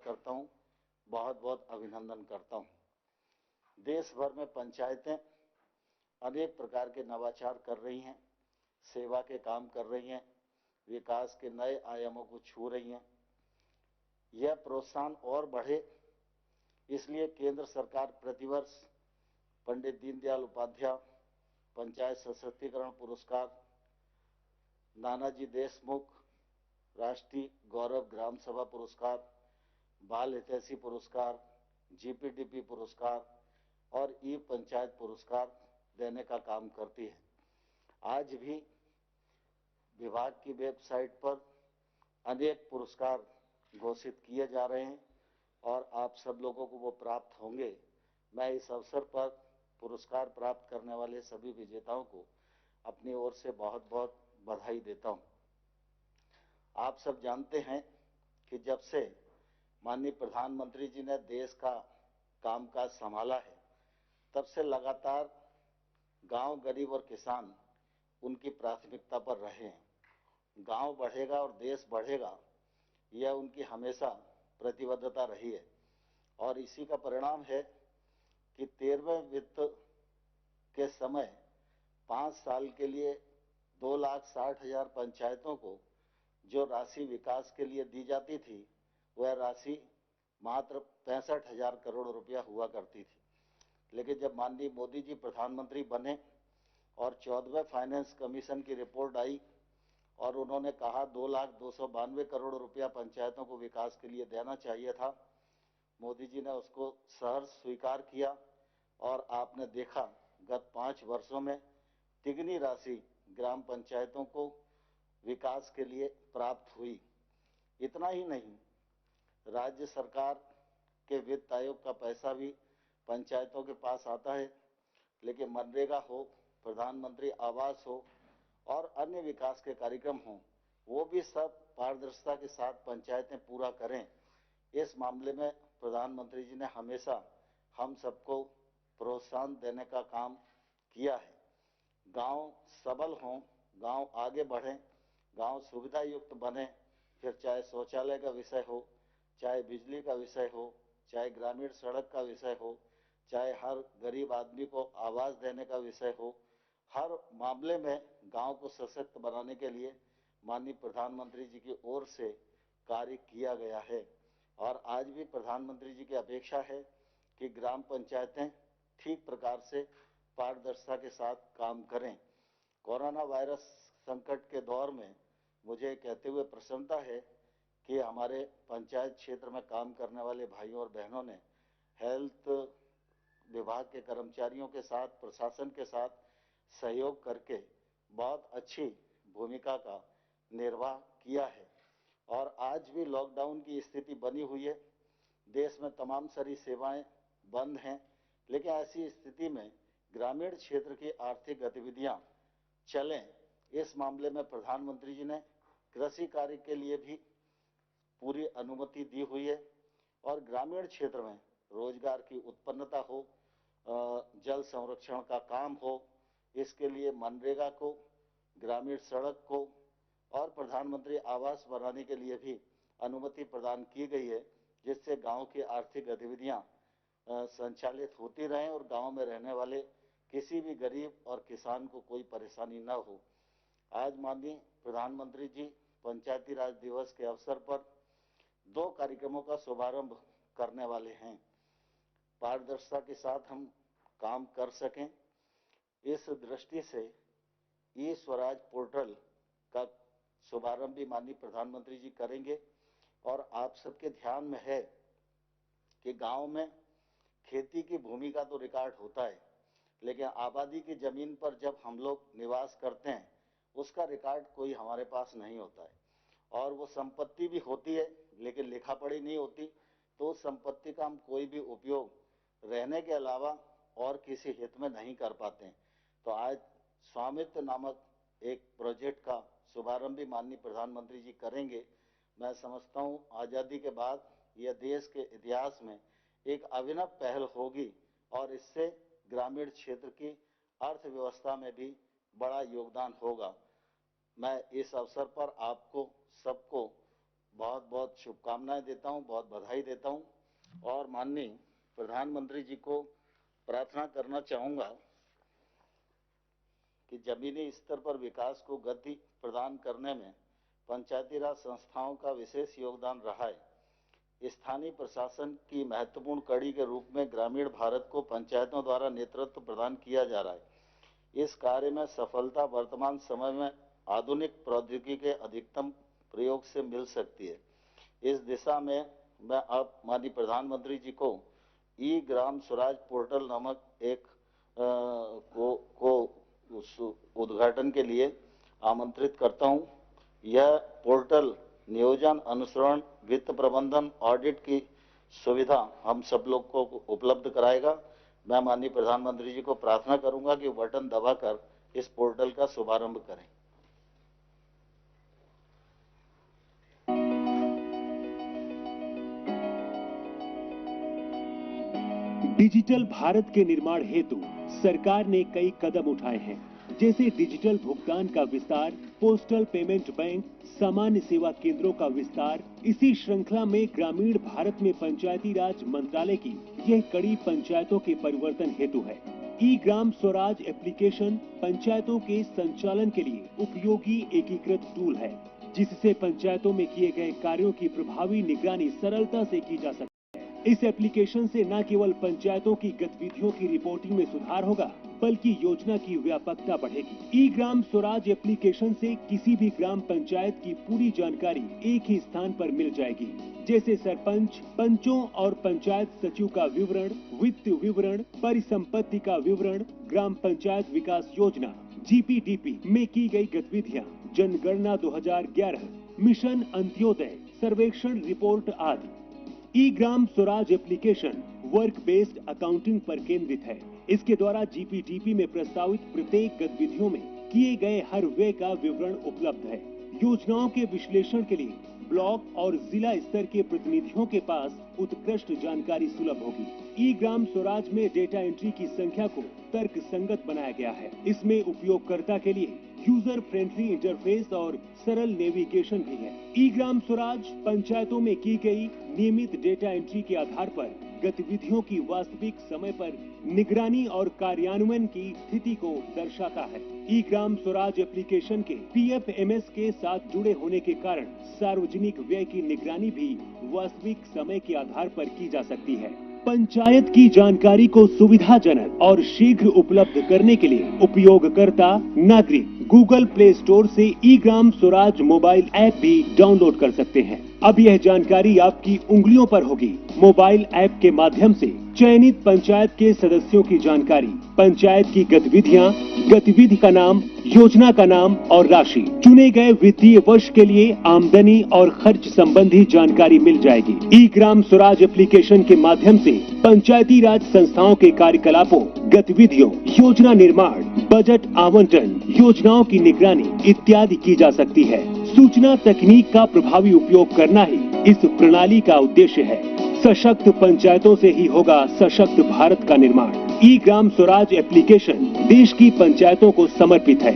करता हूं, बहुत बहुत अभिनंदन करता हूं। देश भर में पंचायतें अनेक प्रकार के नवाचार कर रही हैं, सेवा के काम कर रही हैं, विकास के नए आयामों को छू रही हैं। यह प्रोत्साहन और बढ़े, इसलिए केंद्र सरकार प्रतिवर्ष पंडित दीनदयाल उपाध्याय पंचायत सशक्तिकरण पुरस्कार, नानाजी देशमुख राष्ट्रीय गौरव ग्राम सभा पुरस्कार, बाल हितैषी पुरस्कार, जीपीडीपी पुरस्कार और ई पंचायत पुरस्कार देने का काम करती है। आज भी विभाग की वेबसाइट पर अनेक पुरस्कार घोषित किए जा रहे हैं और आप सब लोगों को वो प्राप्त होंगे। मैं इस अवसर पर पुरस्कार प्राप्त करने वाले सभी विजेताओं को अपनी ओर से बहुत बहुत बधाई देता हूं। आप सब जानते हैं कि जब से माननीय प्रधानमंत्री जी ने देश का कामकाज संभाला है, तब से लगातार गांव, गरीब और किसान उनकी प्राथमिकता पर रहे हैं। गांव बढ़ेगा और देश बढ़ेगा, यह उनकी हमेशा प्रतिबद्धता रही है और इसी का परिणाम है कि 13वें वित्त के समय 5 साल के लिए 2,60,000 पंचायतों को जो राशि विकास के लिए दी जाती थी, वह राशि मात्र 65,000 करोड़ रुपया हुआ करती थी। लेकिन जब माननीय मोदी जी प्रधानमंत्री बने और 14वें फाइनेंस कमीशन की रिपोर्ट आई और उन्होंने कहा 2,02,92 करोड़ रुपया पंचायतों को विकास के लिए देना चाहिए था, मोदी जी ने उसको सहर्ष स्वीकार किया और आपने देखा गत 5 वर्षों में तिगनी राशि ग्राम पंचायतों को विकास के लिए प्राप्त हुई। इतना ही नहीं, राज्य सरकार के वित्त आयोग का पैसा भी पंचायतों के पास आता है, लेकिन मनरेगा हो, प्रधानमंत्री आवास हो और अन्य विकास के कार्यक्रम हों, वो भी सब पारदर्शिता के साथ पंचायतें पूरा करें। इस मामले में प्रधानमंत्री जी ने हमेशा हम सबको प्रोत्साहन देने का काम किया है। गांव सबल हों, गांव आगे बढ़ें, गांव सुविधा युक्त बने, फिर चाहे शौचालय का विषय हो, चाहे बिजली का विषय हो, चाहे ग्रामीण सड़क का विषय हो, चाहे हर गरीब आदमी को आवास देने का विषय हो, हर मामले में गांव को सशक्त बनाने के लिए माननीय प्रधानमंत्री जी की ओर से कार्य किया गया है। और आज भी प्रधानमंत्री जी की अपेक्षा है कि ग्राम पंचायतें ठीक प्रकार से पारदर्शिता के साथ काम करें। कोरोना वायरस संकट के दौर में मुझे कहते हुए प्रसन्नता है कि हमारे पंचायत क्षेत्र में काम करने वाले भाइयों और बहनों ने हेल्थ विभाग के कर्मचारियों के साथ, प्रशासन के साथ सहयोग करके बहुत अच्छी भूमिका का निर्वाह किया है। और आज भी लॉकडाउन की स्थिति बनी हुई है, देश में तमाम सारी सेवाएं बंद हैं, लेकिन ऐसी स्थिति में ग्रामीण क्षेत्र की आर्थिक गतिविधियां चलें, इस मामले में प्रधानमंत्री जी ने कृषि कार्य के लिए भी पूरी अनुमति दी हुई है और ग्रामीण क्षेत्र में रोजगार की उत्पन्नता हो, जल संरक्षण का काम हो, इसके लिए मनरेगा को, ग्रामीण सड़क को और प्रधानमंत्री आवास बनाने के लिए भी अनुमति प्रदान की गई है, जिससे गांव की आर्थिक गतिविधियां संचालित होती रहें और गांव में रहने वाले किसी भी गरीब और किसान को कोई परेशानी न हो। आज माननीय प्रधानमंत्री जी पंचायती राज दिवस के अवसर पर 2 कार्यक्रमों का शुभारंभ करने वाले हैं। पारदर्शिता के साथ हम काम कर सकें, इस दृष्टि से ई स्वराज पोर्टल का शुभारंभ भी माननीय प्रधानमंत्री जी करेंगे। और आप सबके ध्यान में है कि गांव में खेती की भूमि का तो रिकॉर्ड होता है, लेकिन आबादी की जमीन पर जब हम लोग निवास करते हैं, उसका रिकॉर्ड कोई हमारे पास नहीं होता है और वो संपत्ति भी होती है लेकिन लिखा पढ़ी नहीं होती, तो उस संपत्ति का हम कोई भी उपयोग रहने के अलावा और किसी हित में नहीं कर पाते हैं। तो आज स्वामित्व नामक एक प्रोजेक्ट का शुभारंभ भी माननीय प्रधानमंत्री जी करेंगे। मैं समझता हूं आजादी के बाद यह देश के इतिहास में एक अभिनव पहल होगी और इससे ग्रामीण क्षेत्र की अर्थव्यवस्था में भी बड़ा योगदान होगा। मैं इस अवसर पर आपको सबको बहुत बहुत शुभकामनाएं देता हूं, बहुत बधाई देता हूं और माननीय प्रधानमंत्री जी को प्रार्थना करना चाहूंगा कि जमीनी स्तर पर विकास को गति प्रदान करने में पंचायती राज संस्थाओं का विशेष योगदान रहा है। स्थानीय प्रशासन की महत्वपूर्ण कड़ी के रूप में ग्रामीण भारत को पंचायतों द्वारा नेतृत्व प्रदान किया जा रहा है। इस कार्य में सफलता वर्तमान समय में आधुनिक प्रौद्योगिकी के अधिकतम प्रयोग से मिल सकती है। इस दिशा में मैं अब माननीय प्रधानमंत्री जी को ई ग्राम स्वराज पोर्टल नामक एक उद्घाटन के लिए आमंत्रित करता हूं। यह पोर्टल नियोजन, अनुसरण, वित्त प्रबंधन, ऑडिट की सुविधा हम सब लोग को उपलब्ध कराएगा। मैं माननीय प्रधानमंत्री जी को प्रार्थना करूंगा कि बटन दबाकर इस पोर्टल का शुभारंभ करें। डिजिटल भारत के निर्माण हेतु सरकार ने कई कदम उठाए हैं, जैसे डिजिटल भुगतान का विस्तार, पोस्टल पेमेंट बैंक, सामान्य सेवा केंद्रों का विस्तार। इसी श्रृंखला में ग्रामीण भारत में पंचायती राज मंत्रालय की यह कड़ी पंचायतों के परिवर्तन हेतु है। ई ग्राम स्वराज एप्लीकेशन पंचायतों के संचालन के लिए उपयोगी एकीकृत टूल है, जिससे पंचायतों में किए गए कार्यों की प्रभावी निगरानी सरलता से की जा सकती है। इस एप्लीकेशन से न केवल पंचायतों की गतिविधियों की रिपोर्टिंग में सुधार होगा, बल्कि योजना की व्यापकता बढ़ेगी। ई ग्राम स्वराज एप्लीकेशन से किसी भी ग्राम पंचायत की पूरी जानकारी एक ही स्थान पर मिल जाएगी, जैसे सरपंच, पंचों और पंचायत सचिव का विवरण, वित्त विवरण, परिसंपत्ति का विवरण, ग्राम पंचायत विकास योजना GPDP में की गई गतिविधियाँ, जनगणना 2011, मिशन अंत्योदय, सर्वेक्षण रिपोर्ट आदि। E Gram Swaraj application work based accounting पर केंद्रित है। इसके द्वारा GPDP में प्रस्तावित प्रत्येक गतिविधियों में किए गए हर व्यय का विवरण उपलब्ध है। योजनाओं के विश्लेषण के लिए ब्लॉक और जिला स्तर के प्रतिनिधियों के पास उत्कृष्ट जानकारी सुलभ होगी। ई ग्राम स्वराज में डेटा एंट्री की संख्या को तर्क संगत बनाया गया है। इसमें उपयोगकर्ता के लिए यूजर फ्रेंडली इंटरफेस और सरल नेविगेशन भी है। ई ग्राम स्वराज पंचायतों में की गई नियमित डेटा एंट्री के आधार पर गतिविधियों की वास्तविक समय पर निगरानी और कार्यान्वयन की स्थिति को दर्शाता है। ई ग्राम स्वराज एप्लीकेशन के PFMS के साथ जुड़े होने के कारण सार्वजनिक व्यय की निगरानी भी वास्तविक समय के आधार पर की जा सकती है। पंचायत की जानकारी को सुविधाजनक और शीघ्र उपलब्ध करने के लिए उपयोगकर्ता नागरिक गूगल प्ले स्टोर से ई ग्राम स्वराज मोबाइल ऐप भी डाउनलोड कर सकते हैं। अब यह जानकारी आपकी उंगलियों पर होगी। मोबाइल ऐप के माध्यम से चयनित पंचायत के सदस्यों की जानकारी, पंचायत की गतिविधियां, गतिविधि का नाम, योजना का नाम और राशि, चुने गए वित्तीय वर्ष के लिए आमदनी और खर्च संबंधी जानकारी मिल जाएगी। ई ग्राम स्वराज एप्लीकेशन के माध्यम से पंचायती राज संस्थाओं के कार्यकलापों, गतिविधियों, योजना निर्माण, बजट आवंटन, योजनाओं की निगरानी इत्यादि की जा सकती है। सूचना तकनीक का प्रभावी उपयोग करना ही इस प्रणाली का उद्देश्य है। सशक्त पंचायतों से ही होगा सशक्त भारत का निर्माण। ई ग्राम स्वराज एप्लीकेशन देश की पंचायतों को समर्पित है।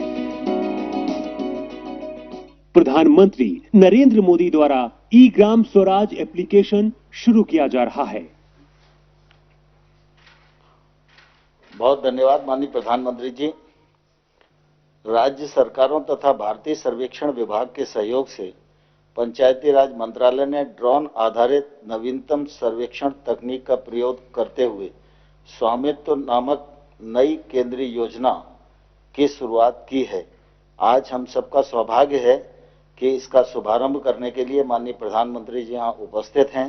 प्रधानमंत्री नरेंद्र मोदी द्वारा ई ग्राम स्वराज एप्लीकेशन शुरू किया जा रहा है। बहुत धन्यवाद माननीय प्रधानमंत्री जी। राज्य सरकारों तथा भारतीय सर्वेक्षण विभाग के सहयोग से पंचायती राज मंत्रालय ने ड्रोन आधारित नवीनतम सर्वेक्षण तकनीक का प्रयोग करते हुए स्वामित्व नामक नई केंद्रीय योजना की शुरुआत की है। आज हम सबका सौभाग्य है कि इसका शुभारंभ करने के लिए माननीय प्रधानमंत्री जी यहाँ उपस्थित हैं।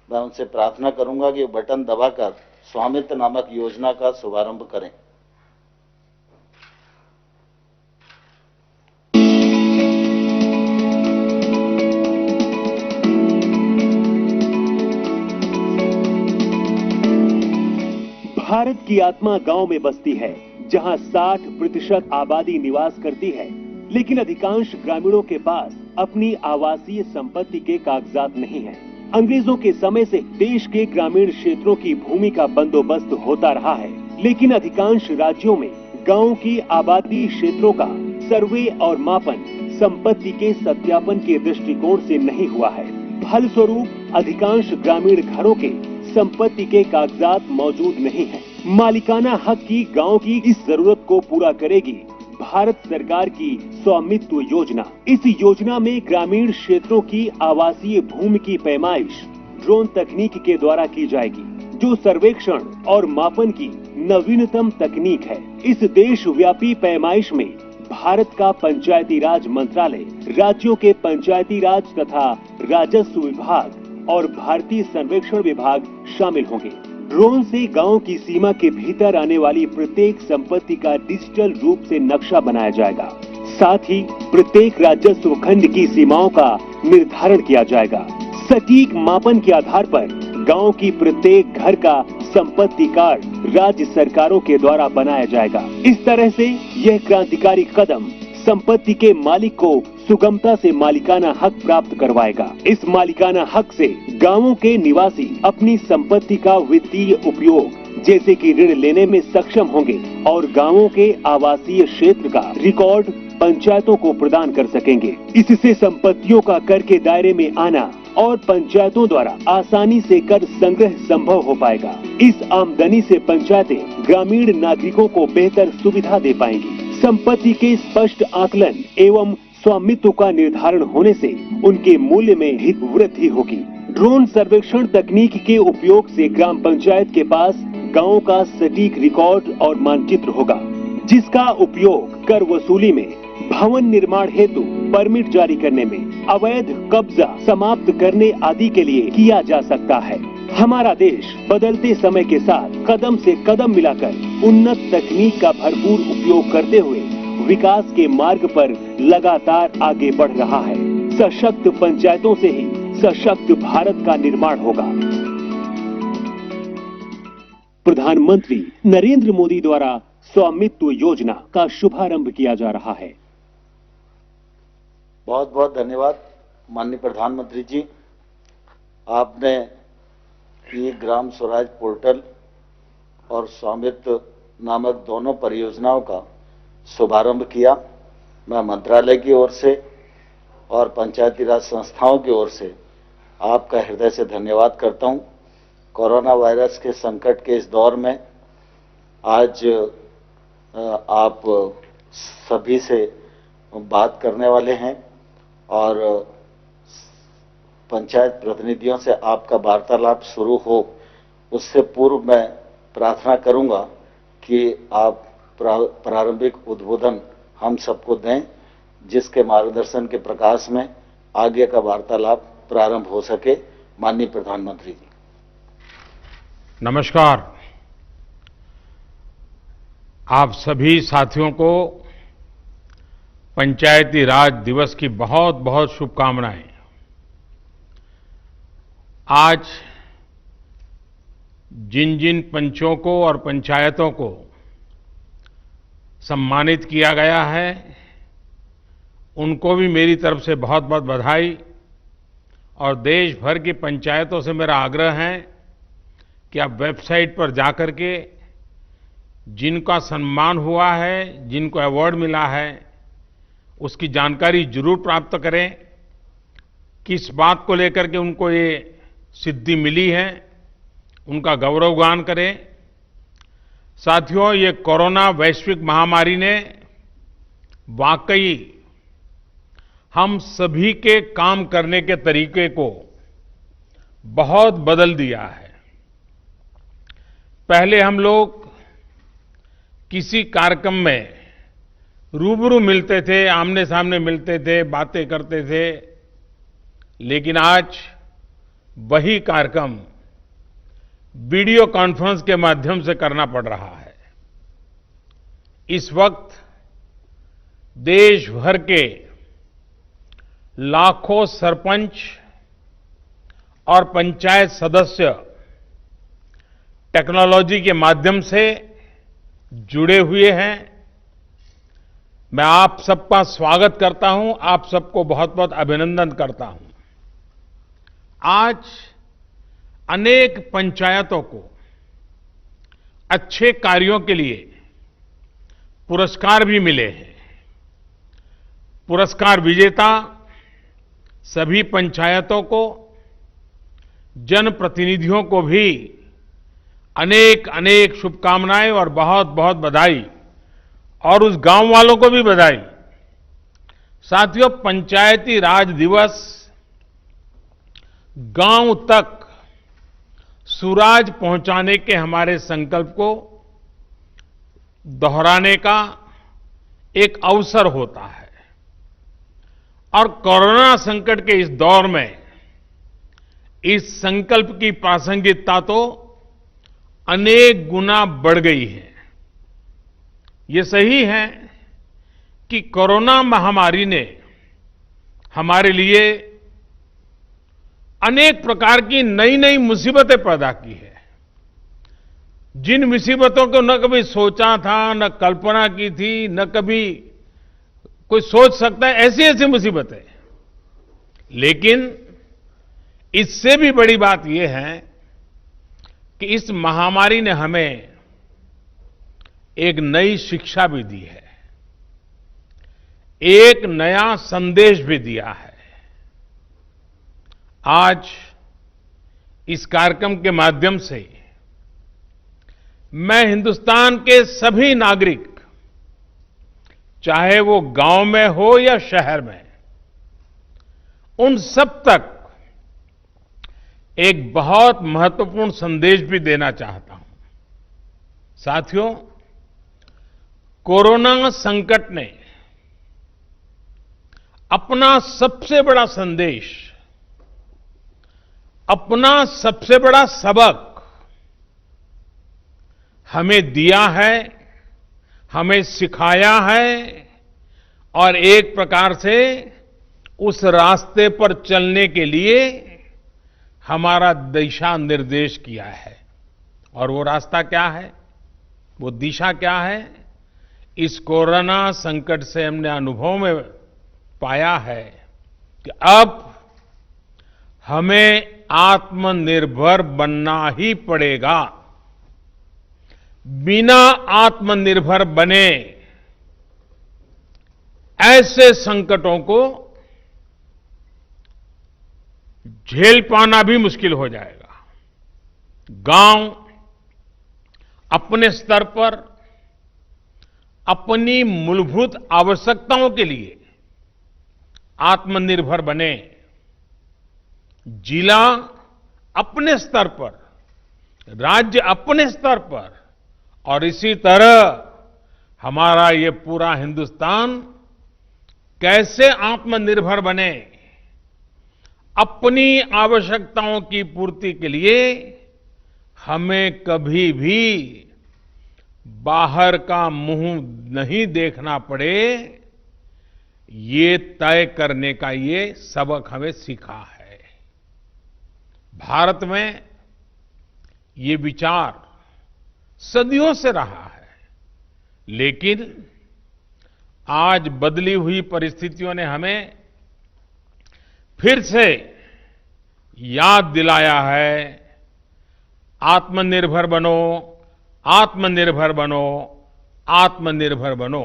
मैं उनसे प्रार्थना करूंगा कि बटन दबाकर स्वामित्व नामक योजना का शुभारंभ करें। भारत की आत्मा गांव में बसती है, जहां 60% आबादी निवास करती है, लेकिन अधिकांश ग्रामीणों के पास अपनी आवासीय संपत्ति के कागजात नहीं है। अंग्रेजों के समय से देश के ग्रामीण क्षेत्रों की भूमि का बंदोबस्त होता रहा है, लेकिन अधिकांश राज्यों में गांव की आबादी क्षेत्रों का सर्वे और मापन संपत्ति के सत्यापन के दृष्टिकोण से नहीं हुआ है। फलस्वरूप अधिकांश ग्रामीण घरों के संपत्ति के कागजात मौजूद नहीं हैं। मालिकाना हक की गांव की इस जरूरत को पूरा करेगी भारत सरकार की स्वामित्व योजना। इस योजना में ग्रामीण क्षेत्रों की आवासीय भूमि की पैमाइश ड्रोन तकनीक के द्वारा की जाएगी, जो सर्वेक्षण और मापन की नवीनतम तकनीक है। इस देशव्यापी पैमाइश में भारत का पंचायती राज मंत्रालय, राज्यों के पंचायती राज तथा राजस्व विभाग और भारतीय सर्वेक्षण विभाग शामिल होंगे। ड्रोन से गांव की सीमा के भीतर आने वाली प्रत्येक संपत्ति का डिजिटल रूप से नक्शा बनाया जाएगा। साथ ही प्रत्येक राजस्व खंड की सीमाओं का निर्धारण किया जाएगा। सटीक मापन के आधार पर गांव की प्रत्येक घर का संपत्ति कार्ड राज्य सरकारों के द्वारा बनाया जाएगा। इस तरह से यह क्रांतिकारी कदम संपत्ति के मालिक को सुगमता से मालिकाना हक प्राप्त करवाएगा। इस मालिकाना हक से गांवों के निवासी अपनी संपत्ति का वित्तीय उपयोग जैसे कि ऋण लेने में सक्षम होंगे और गांवों के आवासीय क्षेत्र का रिकॉर्ड पंचायतों को प्रदान कर सकेंगे। इससे संपत्तियों का कर के दायरे में आना और पंचायतों द्वारा आसानी से कर संग्रह संभव हो पाएगा। इस आमदनी से पंचायतें ग्रामीण नागरिकों को बेहतर सुविधा दे पाएंगी। संपत्ति के स्पष्ट आकलन एवं स्वामित्व का निर्धारण होने से उनके मूल्य में भी वृद्धि होगी। ड्रोन सर्वेक्षण तकनीक के उपयोग से ग्राम पंचायत के पास गांव का सटीक रिकॉर्ड और मानचित्र होगा, जिसका उपयोग कर वसूली में, भवन निर्माण हेतु परमिट जारी करने में, अवैध कब्जा समाप्त करने आदि के लिए किया जा सकता है। हमारा देश बदलते समय के साथ कदम से कदम मिलाकर उन्नत तकनीक का भरपूर उपयोग करते हुए विकास के मार्ग पर लगातार आगे बढ़ रहा है। सशक्त पंचायतों से ही सशक्त भारत का निर्माण होगा। प्रधानमंत्री नरेंद्र मोदी द्वारा स्वामित्व योजना का शुभारंभ किया जा रहा है। बहुत बहुत धन्यवाद माननीय प्रधानमंत्री जी। आपने ये ग्राम स्वराज पोर्टल और स्वामित्व नामक दोनों परियोजनाओं का शुभारंभ किया। मैं मंत्रालय की ओर से और पंचायती राज संस्थाओं की ओर से आपका हृदय से धन्यवाद करता हूं। कोरोना वायरस के संकट के इस दौर में आज आप सभी से बात करने वाले हैं और पंचायत प्रतिनिधियों से आपका वार्तालाप शुरू हो, उससे पूर्व मैं प्रार्थना करूंगा कि आप प्रारंभिक उद्बोधन हम सबको दें, जिसके मार्गदर्शन के प्रकाश में आगे का वार्तालाप प्रारंभ हो सके। माननीय प्रधानमंत्री जी। नमस्कार। आप सभी साथियों को पंचायती राज दिवस की बहुत बहुत शुभकामनाएं। आज जिन जिन पंचों को और पंचायतों को सम्मानित किया गया है, उनको भी मेरी तरफ से बहुत बहुत बधाई। और देश भर की पंचायतों से मेरा आग्रह है कि आप वेबसाइट पर जाकर के जिनका सम्मान हुआ है, जिनको अवार्ड मिला है, उसकी जानकारी जरूर प्राप्त करें। किस बात को लेकर के उनको ये सिद्धि मिली है, उनका गौरवगान करें। साथियों, ये कोरोना वैश्विक महामारी ने वाकई हम सभी के काम करने के तरीके को बहुत बदल दिया है। पहले हम लोग किसी कार्यक्रम में रूबरू मिलते थे, आमने सामने मिलते थे, बातें करते थे, लेकिन आज वही कार्यक्रम वीडियो कॉन्फ्रेंस के माध्यम से करना पड़ रहा है। इस वक्त देश भर के लाखों सरपंच और पंचायत सदस्य टेक्नोलॉजी के माध्यम से जुड़े हुए हैं। मैं आप सबका स्वागत करता हूं, आप सबको बहुत बहुत अभिनंदन करता हूं। आज अनेक पंचायतों को अच्छे कार्यों के लिए पुरस्कार भी मिले हैं। पुरस्कार विजेता सभी पंचायतों को जनप्रतिनिधियों को भी अनेक अनेक शुभकामनाएं और बहुत बहुत बधाई, और उस गांव वालों को भी बधाई। साथियों, पंचायती राज दिवस गांव तक सुराज पहुंचाने के हमारे संकल्प को दोहराने का एक अवसर होता है, और कोरोना संकट के इस दौर में इस संकल्प की प्रासंगिकता तो अनेक गुना बढ़ गई है। ये सही है कि कोरोना महामारी ने हमारे लिए अनेक प्रकार की नई नई मुसीबतें पैदा की है। जिन मुसीबतों को न कभी सोचा था, न कल्पना की थी, न कभी कोई सोच सकता है, ऐसी ऐसी मुसीबतें। लेकिन इससे भी बड़ी बात यह है कि इस महामारी ने हमें एक नई शिक्षा भी दी है, एक नया संदेश भी दिया है। आज इस कार्यक्रम के माध्यम से मैं हिंदुस्तान के सभी नागरिक, चाहे वो गांव में हो या शहर में, उन सब तक एक बहुत महत्वपूर्ण संदेश भी देना चाहता हूं। साथियों, कोरोना संकट ने अपना सबसे बड़ा संदेश, अपना सबसे बड़ा सबक हमें दिया है, हमें सिखाया है, और एक प्रकार से उस रास्ते पर चलने के लिए हमारा दिशा निर्देश किया है। और वो रास्ता क्या है, वो दिशा क्या है? इस कोरोना संकट से हमने अनुभव में पाया है कि अब हमें आत्मनिर्भर बनना ही पड़ेगा। बिना आत्मनिर्भर बने ऐसे संकटों को झेल पाना भी मुश्किल हो जाएगा। गांव अपने स्तर पर अपनी मूलभूत आवश्यकताओं के लिए आत्मनिर्भर बने, जिला अपने स्तर पर, राज्य अपने स्तर पर, और इसी तरह हमारा ये पूरा हिंदुस्तान कैसे आत्मनिर्भर बने, अपनी आवश्यकताओं की पूर्ति के लिए हमें कभी भी बाहर का मुंह नहीं देखना पड़े, ये तय करने का ये सबक हमें सीखा है। भारत में ये विचार सदियों से रहा है, लेकिन आज बदली हुई परिस्थितियों ने हमें फिर से याद दिलाया है, आत्मनिर्भर बनो, आत्मनिर्भर बनो, आत्मनिर्भर बनो।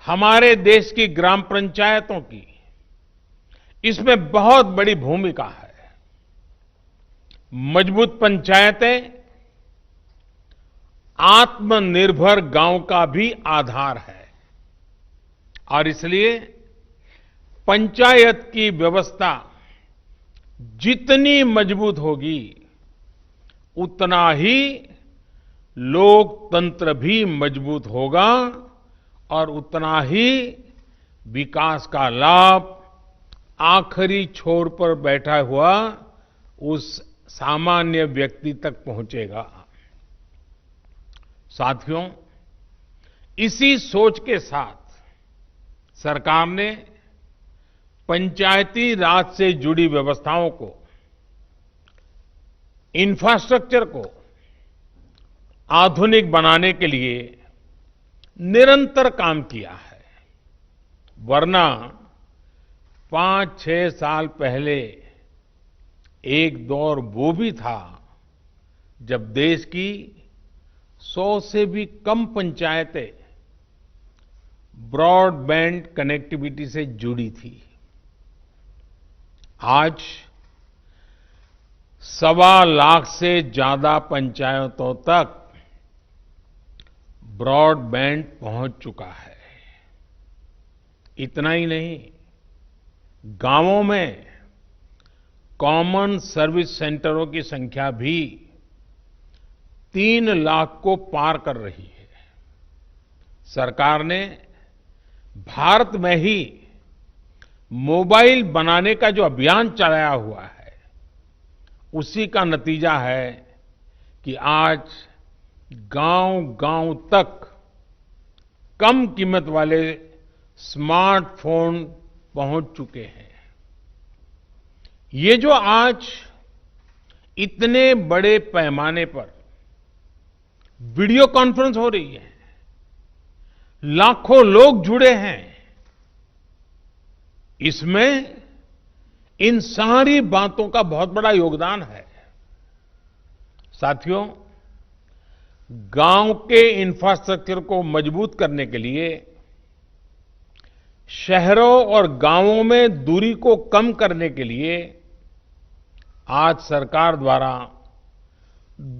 हमारे देश की ग्राम पंचायतों की इसमें बहुत बड़ी भूमिका है। मजबूत पंचायतें आत्मनिर्भर गांव का भी आधार है, और इसलिए पंचायत की व्यवस्था जितनी मजबूत होगी, उतना ही लोकतंत्र भी मजबूत होगा, और उतना ही विकास का लाभ आखिरी छोर पर बैठा हुआ उस सामान्य व्यक्ति तक पहुंचेगा। साथियों, इसी सोच के साथ सरकार ने पंचायती राज से जुड़ी व्यवस्थाओं को, इंफ्रास्ट्रक्चर को आधुनिक बनाने के लिए निरंतर काम किया है। वरना 5-6 साल पहले एक दौर वो भी था जब देश की 100 से भी कम पंचायतें ब्रॉडबैंड कनेक्टिविटी से जुड़ी थी। आज 1.25 लाख से ज्यादा पंचायतों तक ब्रॉडबैंड पहुंच चुका है। इतना ही नहीं, गांवों में कॉमन सर्विस सेंटरों की संख्या भी 3 लाख को पार कर रही है। सरकार ने भारत में ही मोबाइल बनाने का जो अभियान चलाया हुआ है, उसी का नतीजा है कि आज गांव-गांव तक कम कीमत वाले स्मार्टफोन पहुंच चुके हैं। ये जो आज इतने बड़े पैमाने पर वीडियो कॉन्फ्रेंस हो रही है, लाखों लोग जुड़े हैं, इसमें इन सारी बातों का बहुत बड़ा योगदान है। साथियों, गांव के इंफ्रास्ट्रक्चर को मजबूत करने के लिए, शहरों और गांवों में दूरी को कम करने के लिए आज सरकार द्वारा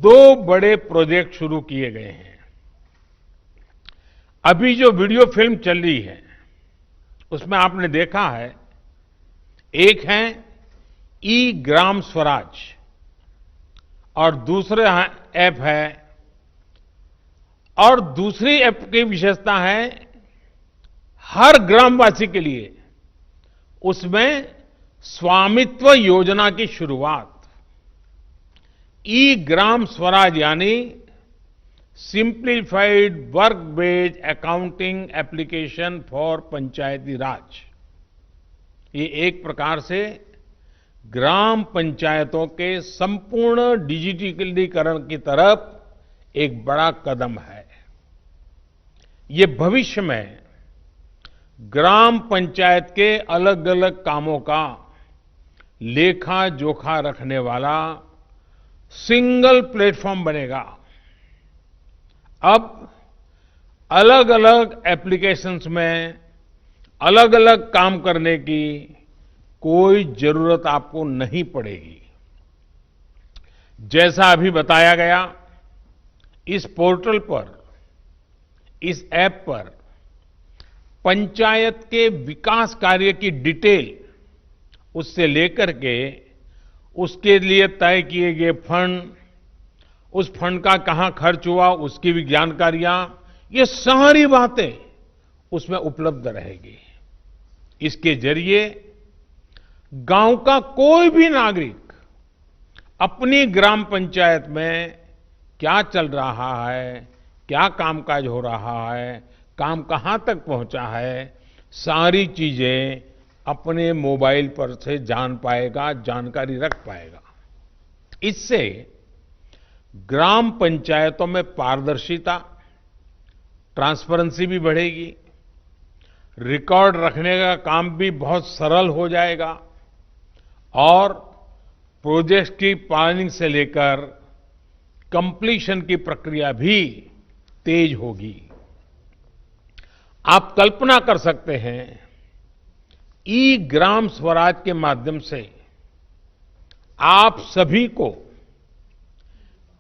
2 बड़े प्रोजेक्ट शुरू किए गए हैं। अभी जो वीडियो फिल्म चल रही है, उसमें आपने देखा है, एक है ई ग्राम स्वराज और दूसरा ऐप है, और दूसरी ऐप की विशेषता है हर ग्रामवासी के लिए उसमें स्वामित्व योजना की शुरुआत। ई ग्राम स्वराज यानी simplified work based accounting application for Panchayati Raj. ये एक प्रकार से ग्राम पंचायतों के संपूर्ण डिजिटलीकरण की तरफ एक बड़ा कदम है। ये भविष्य में ग्राम पंचायत के अलग अलग कामों का लेखा जोखा रखने वाला सिंगल प्लेटफॉर्म बनेगा। अब अलग अलग एप्लीकेशंस में अलग अलग काम करने की कोई जरूरत आपको नहीं पड़ेगी। जैसा अभी बताया गया, इस पोर्टल पर, इस ऐप पर पंचायत के विकास कार्य की डिटेल, उससे लेकर के उसके लिए तय किए गए फंड, उस फंड का कहां खर्च हुआ, उसकी भी जानकारियां, ये सारी बातें उसमें उपलब्ध रहेगी। इसके जरिए गांव का कोई भी नागरिक अपनी ग्राम पंचायत में क्या चल रहा है, क्या कामकाज हो रहा है, काम कहां तक पहुंचा है, सारी चीजें अपने मोबाइल पर से जान पाएगा, जानकारी रख पाएगा। इससे ग्राम पंचायतों में पारदर्शिता, ट्रांसपेरेंसी भी बढ़ेगी, रिकॉर्ड रखने का काम भी बहुत सरल हो जाएगा और प्रोजेक्ट की प्लानिंग से लेकर कंप्लीशन की प्रक्रिया भी तेज होगी। आप कल्पना कर सकते हैं, ई ग्राम स्वराज के माध्यम से आप सभी को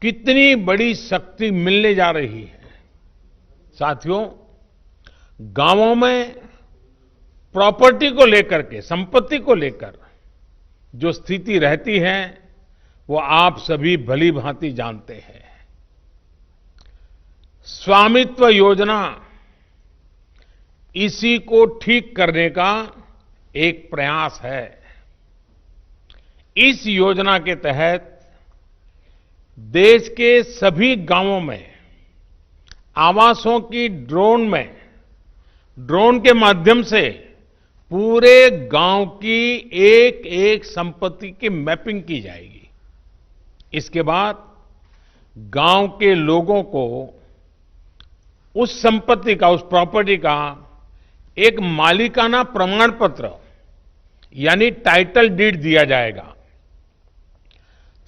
कितनी बड़ी शक्ति मिलने जा रही है। साथियों, गांवों में प्रॉपर्टी को लेकर के, संपत्ति को लेकर जो स्थिति रहती है, वो आप सभी भली भांति जानते हैं। स्वामित्व योजना इसी को ठीक करने का एक प्रयास है। इस योजना के तहत देश के सभी गांवों में आवासों की ड्रोन के माध्यम से पूरे गांव की एक एक संपत्ति की मैपिंग की जाएगी। इसके बाद गांव के लोगों को उस संपत्ति का, उस प्रॉपर्टी का एक मालिकाना प्रमाण पत्र यानी टाइटल डीड दिया जाएगा।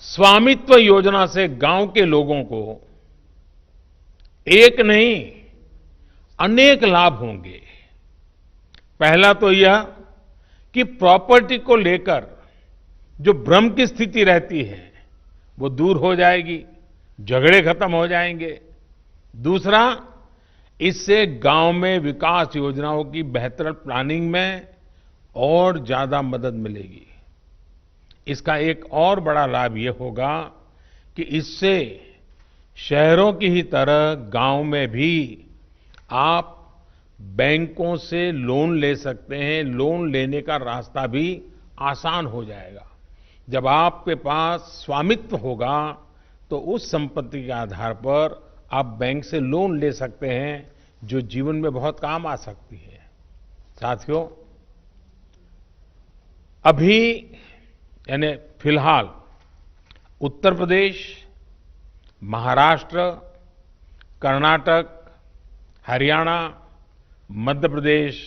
स्वामित्व योजना से गांव के लोगों को एक नहीं अनेक लाभ होंगे। पहला तो यह कि प्रॉपर्टी को लेकर जो भ्रम की स्थिति रहती है, वो दूर हो जाएगी, झगड़े खत्म हो जाएंगे। दूसरा, इससे गांव में विकास योजनाओं की बेहतर प्लानिंग में और ज्यादा मदद मिलेगी। इसका एक और बड़ा लाभ ये होगा कि इससे शहरों की ही तरह गांव में भी आप बैंकों से लोन ले सकते हैं। लोन लेने का रास्ता भी आसान हो जाएगा। जब आपके पास स्वामित्व होगा तो उस संपत्ति के आधार पर आप बैंक से लोन ले सकते हैं, जो जीवन में बहुत काम आ सकती है। साथियों, अभी यानी फिलहाल उत्तर प्रदेश, महाराष्ट्र, कर्नाटक, हरियाणा, मध्य प्रदेश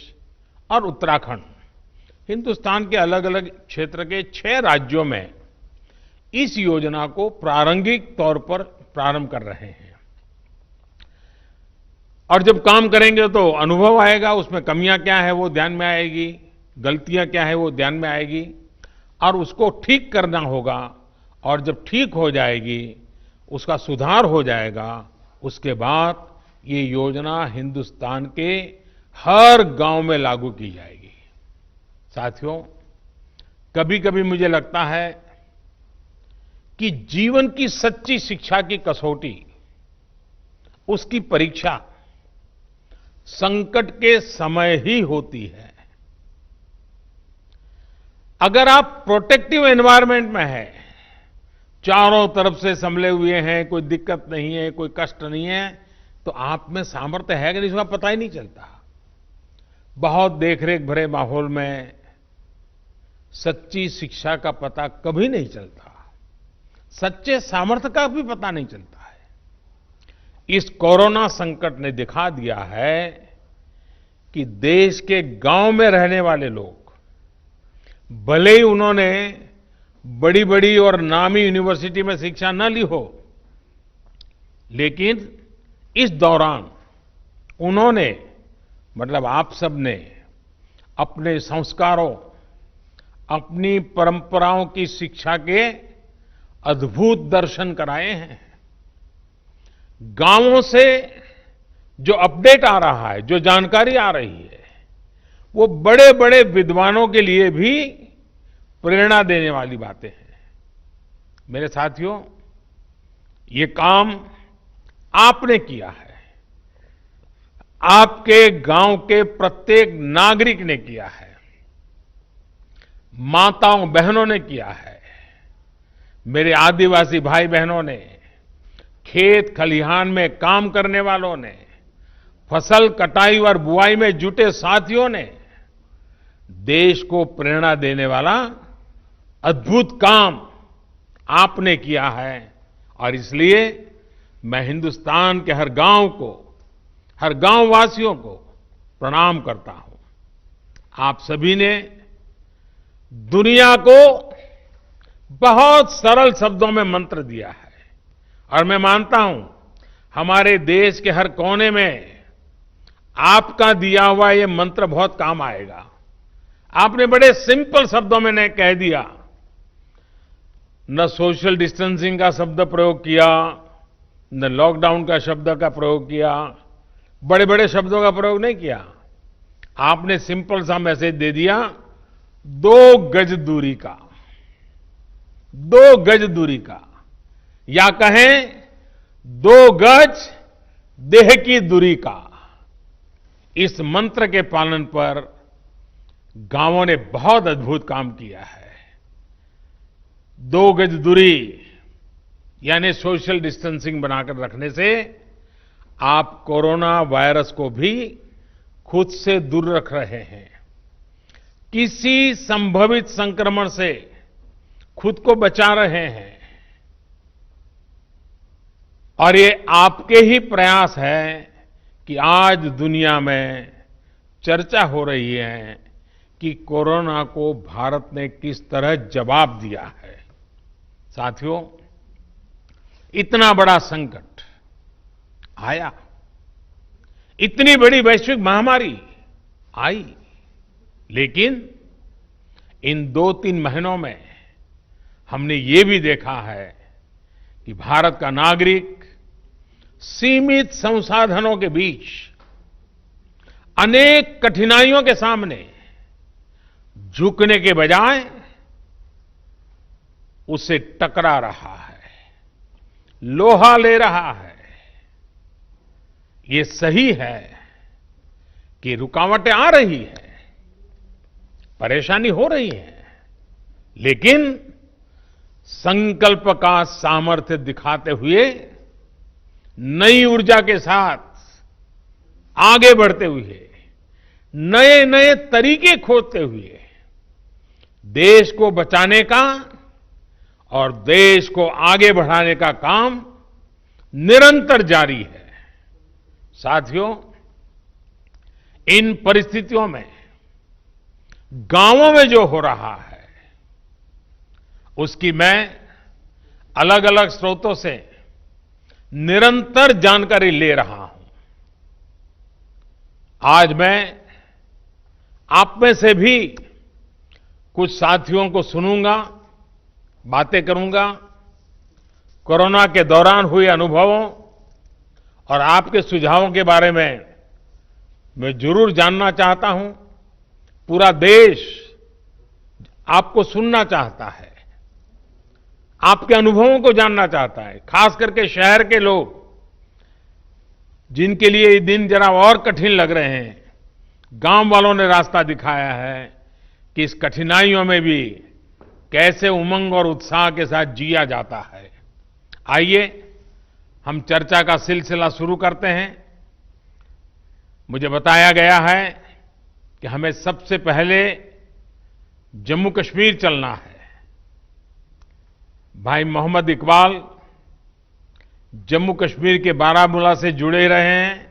और उत्तराखंड, हिंदुस्तान के अलग अलग क्षेत्र के 6 राज्यों में इस योजना को प्रारंभिक तौर पर प्रारंभ कर रहे हैं। और जब काम करेंगे तो अनुभव आएगा, उसमें कमियां क्या है वो ध्यान में आएगी, गलतियां क्या है वो ध्यान में आएगी, और उसको ठीक करना होगा। और जब ठीक हो जाएगी, उसका सुधार हो जाएगा, उसके बाद ये योजना हिंदुस्तान के हर गांव में लागू की जाएगी। साथियों, कभी कभी मुझे लगता है कि जीवन की सच्ची शिक्षा की कसौटी, उसकी परीक्षा संकट के समय ही होती है। अगर आप प्रोटेक्टिव एनवायरनमेंट में हैं, चारों तरफ से संभले हुए हैं, कोई दिक्कत नहीं है, कोई कष्ट नहीं है, तो आप में सामर्थ्य है कि नहीं, इसका पता ही नहीं चलता। बहुत देखरेख भरे माहौल में सच्ची शिक्षा का पता कभी नहीं चलता, सच्चे सामर्थ्य का भी पता नहीं चलता है। इस कोरोना संकट ने दिखा दिया है कि देश के गांव में रहने वाले लोग, भले ही उन्होंने बड़ी बड़ी और नामी यूनिवर्सिटी में शिक्षा न ली हो, लेकिन इस दौरान उन्होंने, मतलब आप सबने, अपने संस्कारों, अपनी परंपराओं की शिक्षा के अद्भुत दर्शन कराए हैं। गांवों से जो अपडेट आ रहा है, जो जानकारी आ रही है, वो बड़े बड़े विद्वानों के लिए भी प्रेरणा देने वाली बातें हैं। मेरे साथियों, ये काम आपने किया है, आपके गांव के प्रत्येक नागरिक ने किया है, माताओं बहनों ने किया है, मेरे आदिवासी भाई बहनों ने, खेत खलिहान में काम करने वालों ने, फसल कटाई और बुआई में जुटे साथियों ने देश को प्रेरणा देने वाला अद्भुत काम आपने किया है। और इसलिए मैं हिंदुस्तान के हर गांव को, हर गांव वासियों को प्रणाम करता हूं। आप सभी ने दुनिया को बहुत सरल शब्दों में मंत्र दिया है, और मैं मानता हूं हमारे देश के हर कोने में आपका दिया हुआ ये मंत्र बहुत काम आएगा। आपने बड़े सिंपल शब्दों में ने कह दिया, न सोशल डिस्टेंसिंग का शब्द प्रयोग किया, न लॉकडाउन का शब्द का प्रयोग किया, बड़े बड़े शब्दों का प्रयोग नहीं किया। आपने सिंपल सा मैसेज दे दिया, 2 गज दूरी का, 2 गज दूरी का, या कहें 2 गज देह की दूरी का। इस मंत्र के पालन पर गांवों ने बहुत अद्भुत काम किया है। 2 गज दूरी यानी सोशल डिस्टेंसिंग बनाकर रखने से आप कोरोना वायरस को भी खुद से दूर रख रहे हैं, किसी संभवित संक्रमण से खुद को बचा रहे हैं। और ये आपके ही प्रयास है कि आज दुनिया में चर्चा हो रही है कि कोरोना को भारत ने किस तरह जवाब दिया है। साथियों, इतना बड़ा संकट आया, इतनी बड़ी वैश्विक महामारी आई, लेकिन इन 2-3 महीनों में हमने ये भी देखा है कि भारत का नागरिक सीमित संसाधनों के बीच अनेक कठिनाइयों के सामने झुकने के बजाय उससे टकरा रहा है, लोहा ले रहा है। ये सही है कि रुकावटें आ रही है, परेशानी हो रही है, लेकिन संकल्प का सामर्थ्य दिखाते हुए नई ऊर्जा के साथ आगे बढ़ते हुए नए नए तरीके खोजते हुए देश को बचाने का और देश को आगे बढ़ाने का काम निरंतर जारी है। साथियों, इन परिस्थितियों में गांवों में जो हो रहा है उसकी मैं अलग अलग स्रोतों से निरंतर जानकारी ले रहा हूं। आज मैं आप में से भी कुछ साथियों को सुनूंगा, बातें करूंगा, कोरोना के दौरान हुए अनुभवों और आपके सुझावों के बारे में मैं जरूर जानना चाहता हूं। पूरा देश आपको सुनना चाहता है, आपके अनुभवों को जानना चाहता है, खास करके शहर के लोग जिनके लिए ये दिन जरा और कठिन लग रहे हैं। गांव वालों ने रास्ता दिखाया है कि इस कठिनाइयों में भी कैसे उमंग और उत्साह के साथ जिया जाता है। आइए हम चर्चा का सिलसिला शुरू करते हैं। मुझे बताया गया है कि हमें सबसे पहले जम्मू कश्मीर चलना है। भाई मोहम्मद इकबाल जम्मू कश्मीर के बारामूला से जुड़े रहे हैं।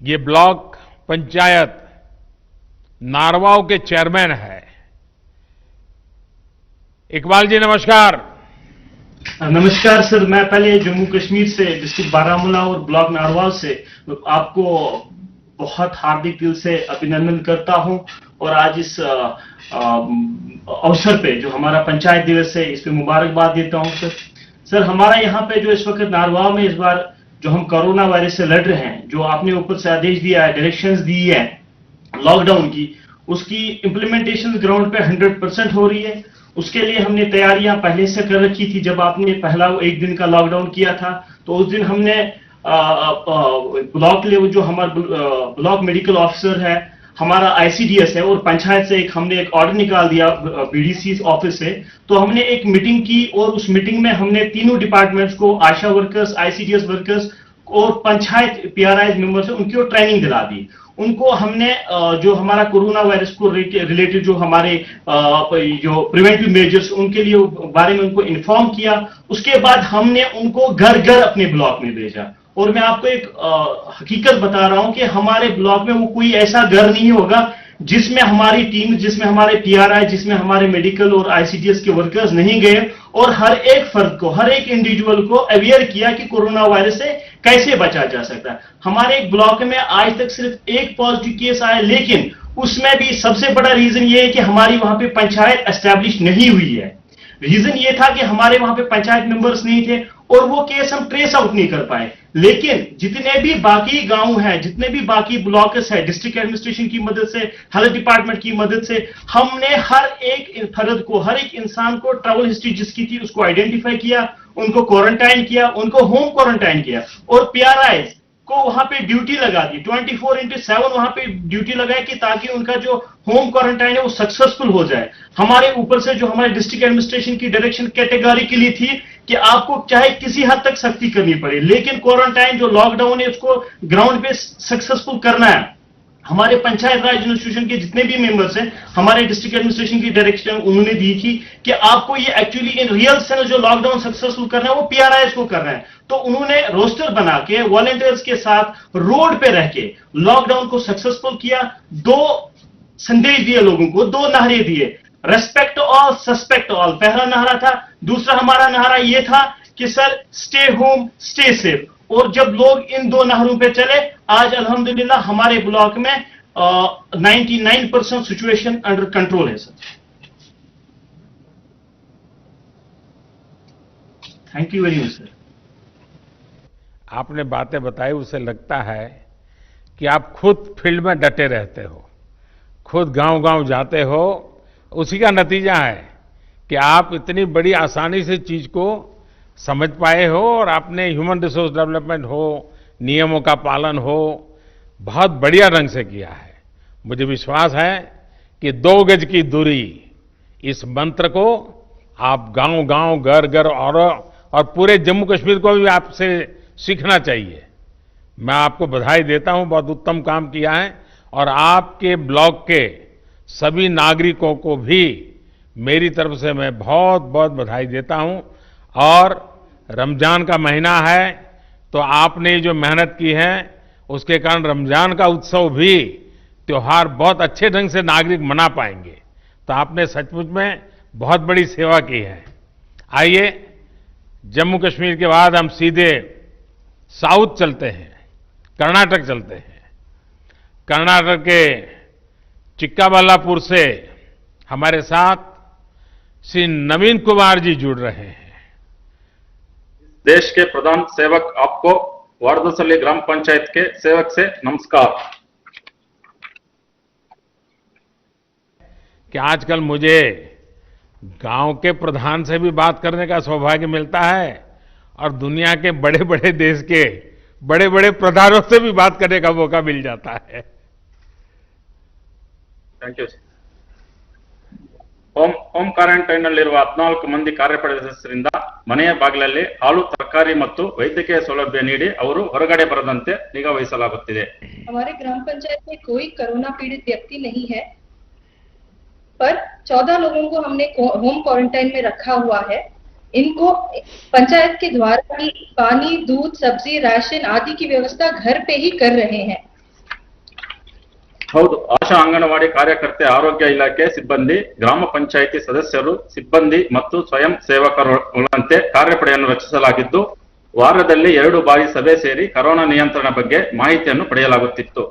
ये ब्लॉक पंचायत नारवाव के चेयरमैन है। इकबाल जी नमस्कार। नमस्कार सर, मैं पहले जम्मू कश्मीर से डिस्ट्रिक्ट बारामूला और ब्लॉक नारवाल से आपको बहुत हार्दिक दिल से अभिनंदन करता हूं और आज इस अवसर पे जो हमारा पंचायत दिवस है इस पे मुबारकबाद देता हूं सर। सर, हमारा यहाँ पे जो इस वक्त नारवाल में इस बार जो हम कोरोना वायरस से लड़ रहे हैं, जो आपने ऊपर से आदेश दिया है, डायरेक्शंस दी है लॉकडाउन की, उसकी इंप्लीमेंटेशन ग्राउंड पे 100% हो रही है। उसके लिए हमने तैयारियां पहले से कर रखी थी। जब आपने पहला एक दिन का लॉकडाउन किया था तो उस दिन हमने ब्लॉक लेवल जो हमारा ब्लॉक मेडिकल ऑफिसर है, हमारा आईसीडीएस है और पंचायत से हमने एक ऑर्डर निकाल दिया बीडीसी ऑफिस से। तो हमने एक मीटिंग की और उस मीटिंग में हमने तीनों डिपार्टमेंट्स को, आशा वर्कर्स, आईसीडीएस वर्कर्स और पंचायत पीआरआई मेंबर्स, उनको ट्रेनिंग दिला दी। उनको हमने जो हमारा कोरोना वायरस को रिलेटेड जो हमारे जो प्रिवेंटिव मेजर्स उनके लिए बारे में उनको इन्फॉर्म किया। उसके बाद हमने उनको घर घर अपने ब्लॉक में भेजा। और मैं आपको एक हकीकत बता रहा हूं कि हमारे ब्लॉक में वो कोई ऐसा घर नहीं होगा जिसमें हमारी टीम, जिसमें हमारे पीआरआई, जिसमें हमारे मेडिकल और आईसीडीएस के वर्कर्स नहीं गए और हर एक फर्द को, हर एक इंडिविजुअल को अवेयर किया कि कोरोना वायरस से कैसे बचा जा सकता है। हमारे एक ब्लॉक में आज तक सिर्फ एक पॉजिटिव केस आया, लेकिन उसमें भी सबसे बड़ा रीजन ये है कि हमारी वहां पे पंचायत एस्टैब्लिश नहीं हुई है। रीजन ये था कि हमारे वहां पे पंचायत मेंबर्स नहीं थे और वो केस हम ट्रेस आउट नहीं कर पाए। लेकिन जितने भी बाकी गांव हैं, जितने भी बाकी ब्लॉक्स है, डिस्ट्रिक्ट एडमिनिस्ट्रेशन की मदद से, हेल्थ डिपार्टमेंट की मदद से हमने हर एक फर्द को, हर एक इंसान को ट्रैवल हिस्ट्री जिसकी थी उसको आइडेंटिफाई किया, उनको क्वारंटाइन किया, उनको होम क्वारंटाइन किया और पीआरआई को वहां पे ड्यूटी लगा दी। 24/7 वहां पे ड्यूटी लगाई कि ताकि उनका जो होम क्वारंटाइन है वो सक्सेसफुल हो जाए। हमारे ऊपर से जो हमारे डिस्ट्रिक्ट एडमिनिस्ट्रेशन की डायरेक्शन कैटेगरिकली थी कि आपको चाहे किसी हद तक सख्ती करनी पड़े, लेकिन क्वारंटाइन जो लॉकडाउन है उसको ग्राउंड पे सक्सेसफुल करना है। हमारे पंचायत राज इंस्टीट्यूशन के जितने भी मेंबर्स हैं, हमारे डिस्ट्रिक्ट एडमिनिस्ट्रेशन की डायरेक्शन उन्होंने दी थी कि आपको ये एक्चुअली इन रियल सेंस जो लॉकडाउन सक्सेसफुल करना है वो पीआरआईएस को करना है। तो उन्होंने रोस्टर बना के वॉलंटियर्स के साथ रोड पे रह के लॉकडाउन को सक्सेसफुल किया। दो संदेश दिए लोगों को, दो नारे दिए, रेस्पेक्ट ऑल, सस्पेक्ट ऑल, पहला नारा था। दूसरा हमारा नारा ये था कि sir stay home stay safe. और जब लोग इन दो नारों पे चले, आज अल्हम्दुलिल्लाह हमारे ब्लॉक में 99% सिचुएशन अंडर कंट्रोल है sir. Thank you very much sir. आपने बातें बताई, उससे लगता है कि आप खुद फील्ड में डटे रहते हो, खुद गांव-गांव जाते हो। उसी का नतीजा है कि आप इतनी बड़ी आसानी से चीज को समझ पाए हो और आपने ह्यूमन रिसोर्स डेवलपमेंट हो, नियमों का पालन हो, बहुत बढ़िया ढंग से किया है। मुझे विश्वास है कि 2 गज की दूरी, इस मंत्र को आप गांव-गांव, घर-घर और पूरे जम्मू कश्मीर को भी आपसे सीखना चाहिए। मैं आपको बधाई देता हूं, बहुत उत्तम काम किया है और आपके ब्लॉक के सभी नागरिकों को भी मेरी तरफ से मैं बहुत बहुत बधाई देता हूं। और रमजान का महीना है तो आपने जो मेहनत की है उसके कारण रमजान का उत्सव भी, त्योहार बहुत अच्छे ढंग से नागरिक मना पाएंगे। तो आपने सचमुच में बहुत बड़ी सेवा की है। आइए, जम्मू कश्मीर के बाद हम सीधे साउथ चलते हैं, कर्नाटक चलते हैं। कर्नाटक के चिक्काबल्लापुर से हमारे साथ श्री नवीन कुमार जी जुड़ रहे हैं। देश के प्रधान सेवक आपको वारदसल्ली ग्राम पंचायत के सेवक से नमस्कार। कि आजकल मुझे गांव के प्रधान से भी बात करने का सौभाग्य मिलता है और दुनिया के बड़े बड़े देश के बड़े बड़े प्रधानों से भी बात करने का मौका मिल जाता है। Thank you. ಹೋಮ್ ಕ್ವಾರಂಟೈನ್ ನಲ್ಲಿರುವ 14 ಮಂದಿ ಕಾರ್ಯಪಡೆ ಸದಸ್ಯರಿಂದ ಮನೆಯ ಬಾಗಿಲಲ್ಲಿ ಹಾಲು, ತರಕಾರಿ ಮತ್ತು ವೈದ್ಯಕೀಯ ಸೌಲಭ್ಯ ನೀಡಿ ಅವರು ಹೊರಗಡೆ ಬರದಂತೆ ನಿಗಾ ವಹಿಸಲಾಗುತ್ತಿದೆ। हमारे ग्राम पंचायत में कोई कोरोना पीड़ित व्यक्ति नहीं है, पर 14 लोगों को हमने होम क्वारंटाइन में रखा हुआ है। इनको पंचायत के द्वारा ही पानी, दूध, सब्जी, राशन आदि की व्यवस्था घर पे ही कर रहे हैं। ಹೌದು, ಆಶಾ ಅಂಗನವಾಡಿ ಕಾರ್ಯಕರ್ತೆ, ಆರೋಗ್ಯ ಇಲಾಖೆ ಸಿಬ್ಬಂದಿ, ಗ್ರಾಮ ಪಂಚಾಯಿತಿ ಸದಸ್ಯರು, ಸಿಬ್ಬಂದಿ ಮತ್ತು ಸ್ವಯಂ ಸೇವಕರುಗಳಂತೆ ಕಾರ್ಯಪಡೆಯನ್ನು ರಚಿಸಲಾಗಿದ್ದು ವಾರದಲ್ಲಿ 2 ಬಾರಿ ಸಭೆ ಸೇರಿ ಕೊರೋನಾ ನಿಯಂತ್ರಣ ಬಗ್ಗೆ ಮಾಹಿತಿಯನ್ನು ಪಡೆಯಲಾಗುತ್ತಿತ್ತು।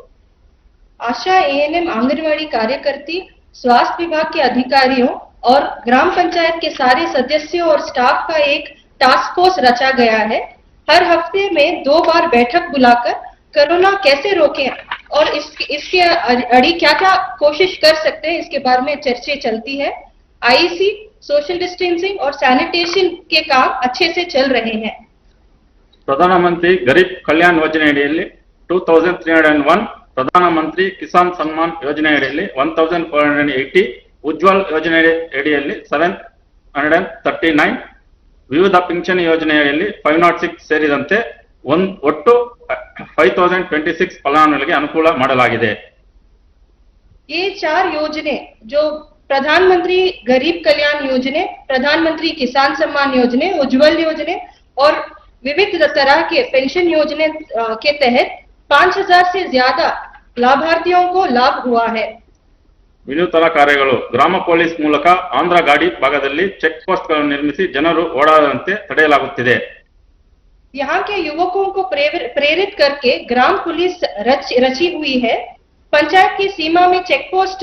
आशा, एएनएम, आंगनवाड़ी कार्यकर्ती, स्वास्थ्य विभाग के अधिकारियों और ग्राम पंचायत के सारे सदस्यों और स्टाफ का एक टास्क फोर्स रचा गया है। हर हफ्ते में 2 बार बैठक बुलाकर कोरोना कैसे रोकें और इसके अड़ी क्या क्या कोशिश कर सकते हैं इसके बारे में चर्चा चलती है। आईसी, सोशल डिस्टेंसिंग और सैनिटेशन के काम अच्छे से चल रहे हैं। ಪ್ರಧಾನಮಂತ್ರಿ ಗರೀಬ್ ಕಲ್ಯಾಣ್ ಯೋಜನೆಯಡಿಯಲ್ಲಿ 2301, ಪ್ರಧಾನಮಂತ್ರಿ ಕಿಸಾನ್ ಸನ್ಮಾನ್ ಯೋಜನೆಯಡಿಯಲ್ಲಿ 1480, ಉಜ್ವಲ್ ಯೋಜನೆಯಡಿಯಲ್ಲಿ 739, ವಿವಿಧ ಪಿಂಚಣಿ ಯೋಜನೆಯಲ್ಲಿ 506 ಸೇರಿದಂತೆ ಒಟ್ಟು 5026 ಫಲಾನುಭವಿಗಳಿಗೆ ಅನುಕೂಲ ಮಾಡಲಾಗಿದೆ। ये 4 योजने जो प्रधानमंत्री गरीब कल्याण योजना, प्रधानमंत्री किसान सम्मान योजना, उज्जवल योजना और विविध तरह के पेंशन योजना के तहत 5000 से ज्यादा लाभार्थियों को लाभ हुआ है। ವಿನೂತನ ಕಾರ್ಯಗಳು, ಗ್ರಾಮ ಪೊಲೀಸ್ ಮೂಲಕ ಆಂಧ್ರ ಗಾಡಿ ಭಾಗದಲ್ಲಿ ಚೆಕ್ ಪೋಸ್ಟ್ ಗಳನ್ನು ನಿರ್ಮಿಸಿ ಜನರು ಓಡಾಡದಂತೆ ತಡೆಯಲಾಗುತ್ತಿದೆ। यहाँ के युवकों को प्रेरित करके ग्राम पुलिस रची हुई है। पंचायत की सीमा में चेक पोस्ट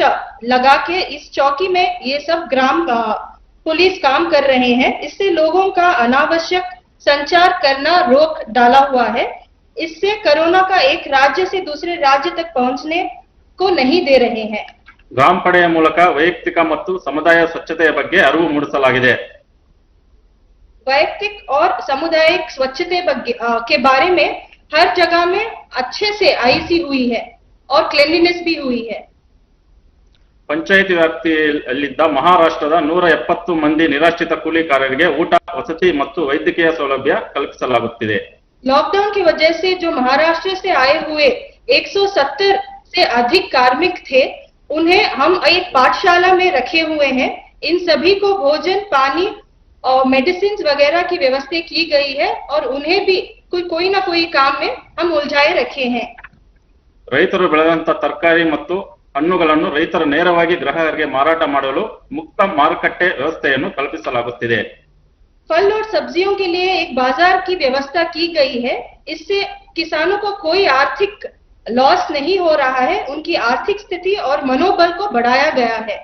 लगा के इस चौकी में ये सब ग्राम पुलिस काम कर रहे हैं। इससे लोगों का अनावश्यक संचार करना रोक डाला हुआ है। इससे कोरोना का एक राज्य से दूसरे राज्य तक पहुंचने को नहीं दे रहे हैं। ಗ್ರಾಮ ಪಡೆಯ ಮೂಲಕ ವೈಯಕ್ತಿಕ ಮತ್ತು ಸಮುದಾಯ ಸ್ವಚ್ಛತೆಯ ಬಗ್ಗೆ ಅರಿವು ಮೂಡಿಸಲಾಗಿದೆ। वैयक्तिक और सामुदायिक स्वच्छता के बारे में हर जगह में अच्छे से आईसी हुई है और क्लीनलीनेस भी हुई है। ಪಂಚಾಯಿತಿ ವ್ಯಾಪ್ತಿಯಲ್ಲಿದ್ದ ಮಹಾರಾಷ್ಟ್ರದ 170 ಮಂದಿ ನಿರಾಶ್ರಿತ ಕೂಲಿಕಾರರಿಗೆ ಊಟ, ವಸತಿ ಮತ್ತು ವೈದ್ಯಕೀಯ ಸೌಲಭ್ಯ ಕಲ್ಪಿಸಲಾಗುತ್ತಿದೆ। लॉकडाउन की वजह से जो महाराष्ट्र से आए हुए 170 से अधिक कार्मिक थे, उन्हें हम एक पाठशाला में रखे हुए हैं। इन सभी को भोजन, पानी और मेडिसिन वगैरह की व्यवस्था की गई है और उन्हें भी कोई ना कोई काम में हम उलझाए रखे हैं। ರೈತರು ಬೆಳೆದಂತ ತರಕಾರಿ ಮತ್ತು ಹಣ್ಣುಗಳನ್ನು ರೈತರು ನೇರವಾಗಿ ಗ್ರಾಹಕರಿಗೆ ಮಾರಾಟ ಮಾಡಲು ಮುಕ್ತ ಮಾರುಕಟ್ಟೆ ವ್ಯವಸ್ಥೆಯನ್ನು ಕಲ್ಪಿಸಲಾಗುತ್ತಿದೆ। फल और सब्जियों के लिए एक बाजार की व्यवस्था की गई है। इससे किसानों को कोई आर्थिक लॉस नहीं हो रहा है, उनकी आर्थिक स्थिति और मनोबल को बढ़ाया गया है।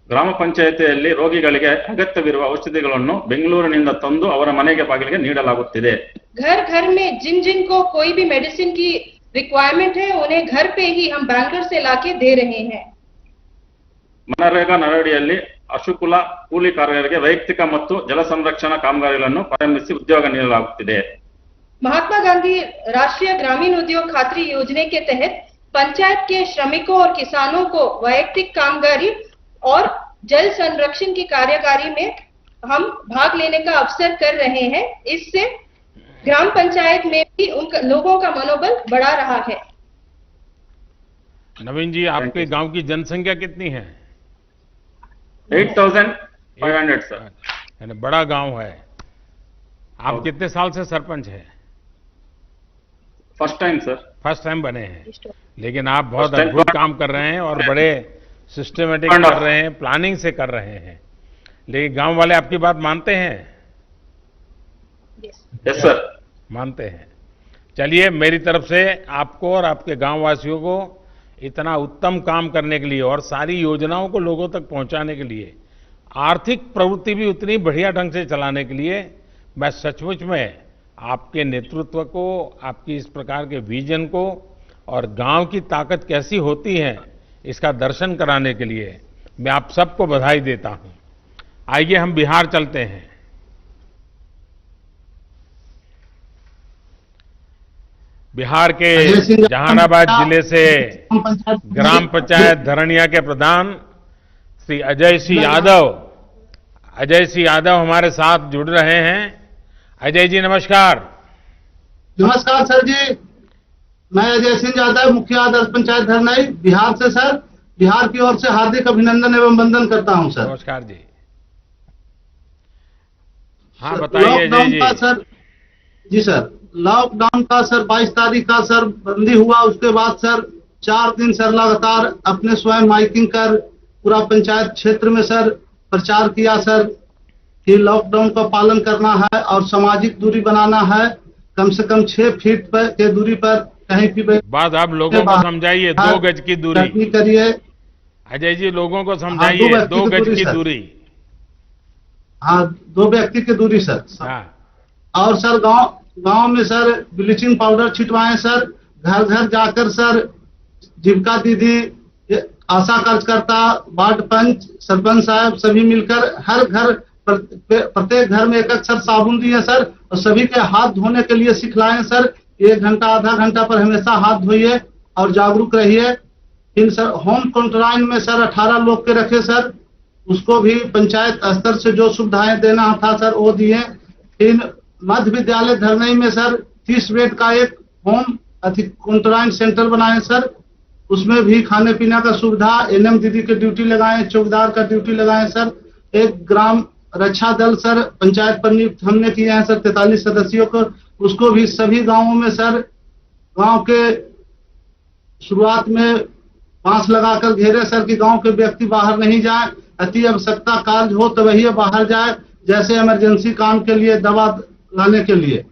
ಗ್ರಾಮ ಪಂಚಾಯಿತಿಯಲ್ಲಿ ರೋಗಿಗಳಿಗೆ ಅಗತ್ಯವಿರುವ ಔಷಧಿಗಳನ್ನು ಬೆಂಗಳೂರಿನಿಂದ ತಂದು ಅವರ ಮನೆಗೆ ಬಾಗಿಲಿಗೆ ನೀಡಲಾಗುತ್ತಿದೆ. घर घर में जिन जिन को कोई भी मेडिसिन की रिक्वायरमेंट है उन्हें घर पे ही हम बैंगलोर से लाके दे रहे हैं. ಮನರೇಗಾ ನರಡಿಯಲ್ಲಿ ಅಶುಕುಲ ಕೂಲಿ ಕಾರ್ಮಿಕರಿಗೆ ವೈಯಕ್ತಿಕ ಮತ್ತು ಜಲ ಸಂರಕ್ಷಣಾ ಕಾಮಗಾರಿಗಳನ್ನು ಪ್ರಾರಂಭಿಸಿ ಉದ್ಯೋಗ ನೀಡಲಾಗುತ್ತಿದೆ. महात्मा गांधी राष्ट्रीय ग्रामीण उद्योग खातरी योजना के तहत पंचायत के श्रमिकों और किसानों को वैयक्तिक कामगारी और जल संरक्षण की कार्यकारी में हम भाग लेने का अवसर कर रहे हैं. इससे ग्राम पंचायत में भी उन लोगों का मनोबल बढ़ा रहा है. नवीन जी, आपके गांव की जनसंख्या कितनी है? 8500 सर. यानी बड़ा गांव है. आप कितने साल से सरपंच हैं? First time sir. First time बने हैं, लेकिन आप बहुत First time. अद्भुत काम कर रहे हैं और बड़े सिस्टमेटिक कर रहे हैं, प्लानिंग से कर रहे हैं. लेकिन गांव वाले आपकी बात मानते हैं? Yes sir. मानते हैं. चलिए, मेरी तरफ से आपको और आपके गांव वासियों को इतना उत्तम काम करने के लिए और सारी योजनाओं को लोगों तक पहुंचाने के लिए, आर्थिक प्रवृत्ति भी उतनी बढ़िया ढंग से चलाने के लिए मैं सचमुच में आपके नेतृत्व को, आपकी इस प्रकार के विजन को और गांव की ताकत कैसी होती है इसका दर्शन कराने के लिए मैं आप सबको बधाई देता हूं. आइए हम बिहार चलते हैं. बिहार के जहानाबाद जिले से ग्राम पंचायत धरणिया के प्रधान श्री अजय सिंह यादव हमारे साथ जुड़ रहे हैं. अजय जी नमस्कार. नमस्कार सर जी, मैं अजय सिंह यादव, मुखिया आदर्श पंचायत धरनाई बिहार से सर. बिहार की ओर से हार्दिक अभिनंदन एवं वंदन करता हूं सर. नमस्कार जी. हाँ बताइए अजय जी. सर जी सर, लॉकडाउन का सर 22 तारीख का सर बंदी हुआ. उसके बाद सर 4 दिन सर लगातार अपने स्वयं माइकिंग कर पूरा पंचायत क्षेत्र में सर प्रचार किया सर कि लॉकडाउन का पालन करना है और सामाजिक दूरी बनाना है. कम से कम 6 फीट पर के दूरी पर कहीं भी बात आप लोगों को समझाइए. 2 गज की दूरी करिए. अजय जी लोगों को समझाइए. 2 गज की दूरी. हाँ, 2 व्यक्ति की दूरी सर. हाँ. और सर गांव में सर ब्लीचिंग पाउडर छिटवाएं सर. घर घर जाकर सर जीविका दीदी, आशा कार्यकर्ता, वार्ड पंच, सरपंच साहब सभी मिलकर हर घर प्रत्येक घर में एक सर साबुन दिए सर और सभी के हाथ धोने के लिए सिखलाएं सर. 1 घंटा आधा घंटा पर हमेशा हाथ धोइए और जागरूक रहिए. फिर सर होम क्वारंटाइन में सर 18 लोग के रखे सर. उसको भी पंचायत स्तर से जो सुविधाएं देना था सर वो दिए. फिर मध्य विद्यालय धरनई में सर 30 बेड का एक होम क्वारंटाइन सेंटर बनाए सर. उसमें भी खाने पीने का सुविधा, एनएम दीदी की ड्यूटी लगाए, चौकीदार का ड्यूटी लगाए सर. एक ग्राम रक्षा दल सर पंचायत पर नियुक्त हमने किए हैं सर 43 सदस्यों को. उसको भी सभी गांवों में सर गांव के शुरुआत में बांस लगाकर घेरे सर कि गांव के व्यक्ति बाहर नहीं जाए. अति आवश्यकता कार्य हो तो वही बाहर जाए, जैसे इमरजेंसी काम के लिए, दवा लाने के लिए.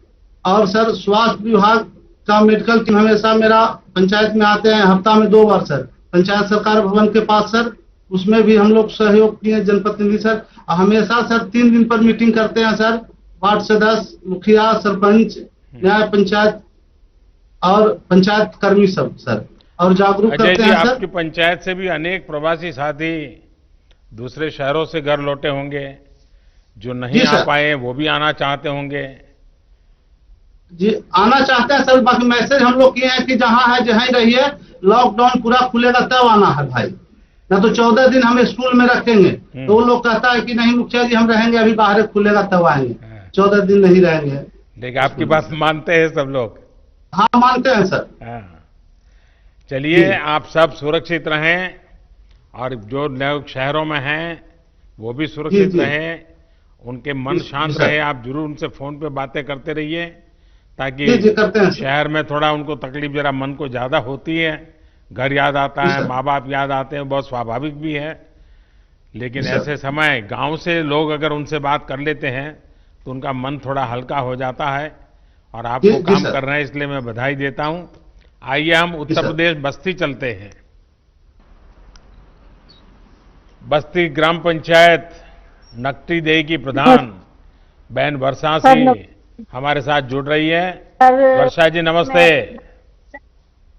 और सर स्वास्थ्य विभाग का मेडिकल टीम हमेशा मेरा पंचायत में आते हैं हफ्ता में 2 बार सर. पंचायत सरकार भवन के पास सर, उसमें भी हम लोग सहयोग किए जनप्रतिनिधि सर. हमेशा सर 3 दिन पर मीटिंग करते हैं सर. वार्ड सदस्य, मुखिया, सरपंच, न्याय पंचायत और पंचायत कर्मी सब सर, और जागरूक करते हैं सर. आपकी पंचायत से भी अनेक प्रवासी साथी दूसरे शहरों से घर लौटे होंगे, जो नहीं आ पाए वो भी आना चाहते होंगे. जी आना चाहते हैं सर. बाकी मैसेज हम लोग किए हैं कि जहां है जहां ही रहिए, लॉकडाउन पूरा खुलेगा तब आना है भाई, ना तो 14 दिन हम स्कूल में रखेंगे. तो वो लोग कहता है कि नहीं मुखिया जी हम रहेंगे, अभी बाहर खुलेगा तब आएंगे. 14 दिन नहीं रहेंगे. देखिए आपकी बात मानते हैं सब लोग. हाँ मानते हैं सर. हाँ. चलिए आप सब सुरक्षित रहें और जो लोग शहरों में हैं वो भी सुरक्षित रहें, उनके मन शांत रहे. आप जरूर उनसे फोन पे बातें करते रहिए ताकि शहर में थोड़ा उनको तकलीफ जरा मन को ज्यादा होती है. घर याद आता है, माँ बाप याद आते हैं, बहुत स्वाभाविक भी है. लेकिन ऐसे समय गांव से लोग अगर उनसे बात कर लेते हैं तो उनका मन थोड़ा हल्का हो जाता है और आप वो काम कर रहे हैं, इसलिए मैं बधाई देता हूं. आइए हम उत्तर प्रदेश बस्ती चलते हैं. बस्ती ग्राम पंचायत नकटी देही की प्रधान बहन वर्षा सर, सिंह हमारे साथ जुड़ रही है। सर, वर्षा जी नमस्ते।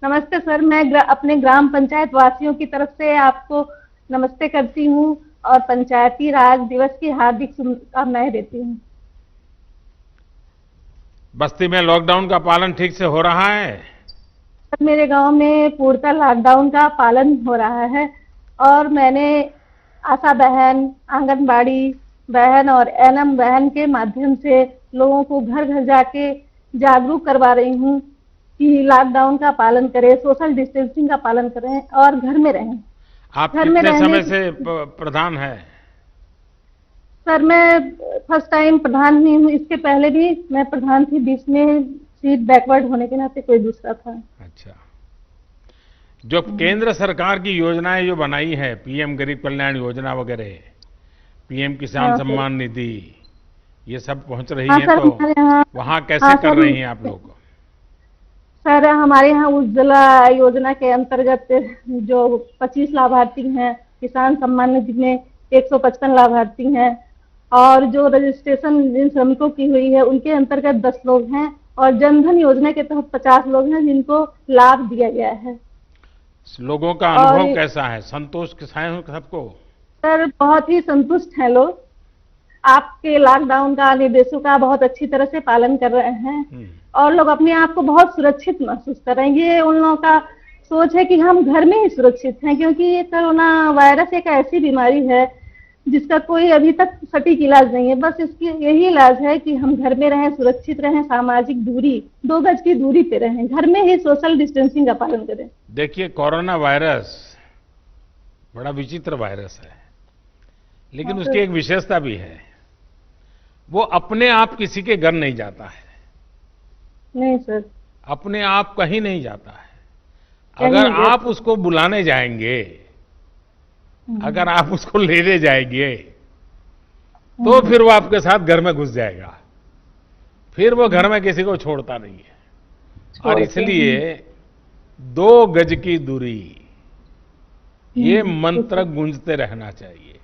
नमस्ते सर, मैं अपने ग्राम पंचायत वासियों की तरफ से आपको नमस्ते करती हूँ और पंचायती राज दिवस की हार्दिक शुभकामनाएं देती हूँ। बस्ती में लॉकडाउन का पालन ठीक से हो रहा है? सर, मेरे गांव में पूर्णतः लॉकडाउन का पालन हो रहा है और मैंने आशा बहन, आंगनबाड़ी बहन और एनएम बहन के माध्यम से लोगों को घर घर जाके जागरूक करवा रही हूँ कि लॉकडाउन का पालन करें, सोशल डिस्टेंसिंग का पालन करें और घर में रहें। आप कितने समय से प्रधान है? सर, मैं फर्स्ट टाइम प्रधान नहीं हूँ, इसके पहले भी मैं प्रधान थी, बीच में सीट बैकवर्ड होने के नाते कोई दूसरा था। अच्छा, जो केंद्र सरकार की योजनाएं जो बनाई है, पीएम गरीब कल्याण योजना वगैरह, पीएम किसान सम्मान निधि, ये सब पहुंच रही है, तो वहाँ कैसे कर रही हैं आप लोग? सर, हमारे यहाँ उज्ज्वला योजना के अंतर्गत जो 25 लाभार्थी हैं, किसान सम्मान निधि में 155 लाभार्थी हैं और जो रजिस्ट्रेशन जिन श्रमिकों की हुई है उनके अंतर्गत 10 लोग हैं और जनधन योजना के तहत 50 लोग हैं जिनको लाभ दिया गया है। लोगों का अनुभव कैसा है? संतोष के साथ है सबको? सर, बहुत ही संतुष्ट हैं लोग। आपके लॉकडाउन का निर्देशों का बहुत अच्छी तरह से पालन कर रहे हैं और लोग अपने आप को बहुत सुरक्षित महसूस कर रहे हैं। ये उन लोगों का सोच है कि हम घर में ही सुरक्षित हैं, क्योंकि ये कोरोना वायरस एक ऐसी बीमारी है जिसका कोई अभी तक सटीक इलाज नहीं है। बस इसकी यही इलाज है कि हम घर में रहें, सुरक्षित रहें, सामाजिक दूरी 2 गज की दूरी पे रहें, घर में ही सोशल डिस्टेंसिंग का पालन करें। देखिए, कोरोना वायरस बड़ा विचित्र वायरस है, लेकिन उसकी एक विशेषता भी है, वो अपने आप किसी के घर नहीं जाता है। नहीं सर, अपने आप कहीं नहीं जाता है। अगर आप उसको बुलाने जाएंगे, अगर आप उसको लेने जाएंगे, तो फिर वो आपके साथ घर में घुस जाएगा, फिर वो घर में किसी को छोड़ता नहीं है। और इसलिए 2 गज की दूरी, ये मंत्र गूंजते रहना चाहिए।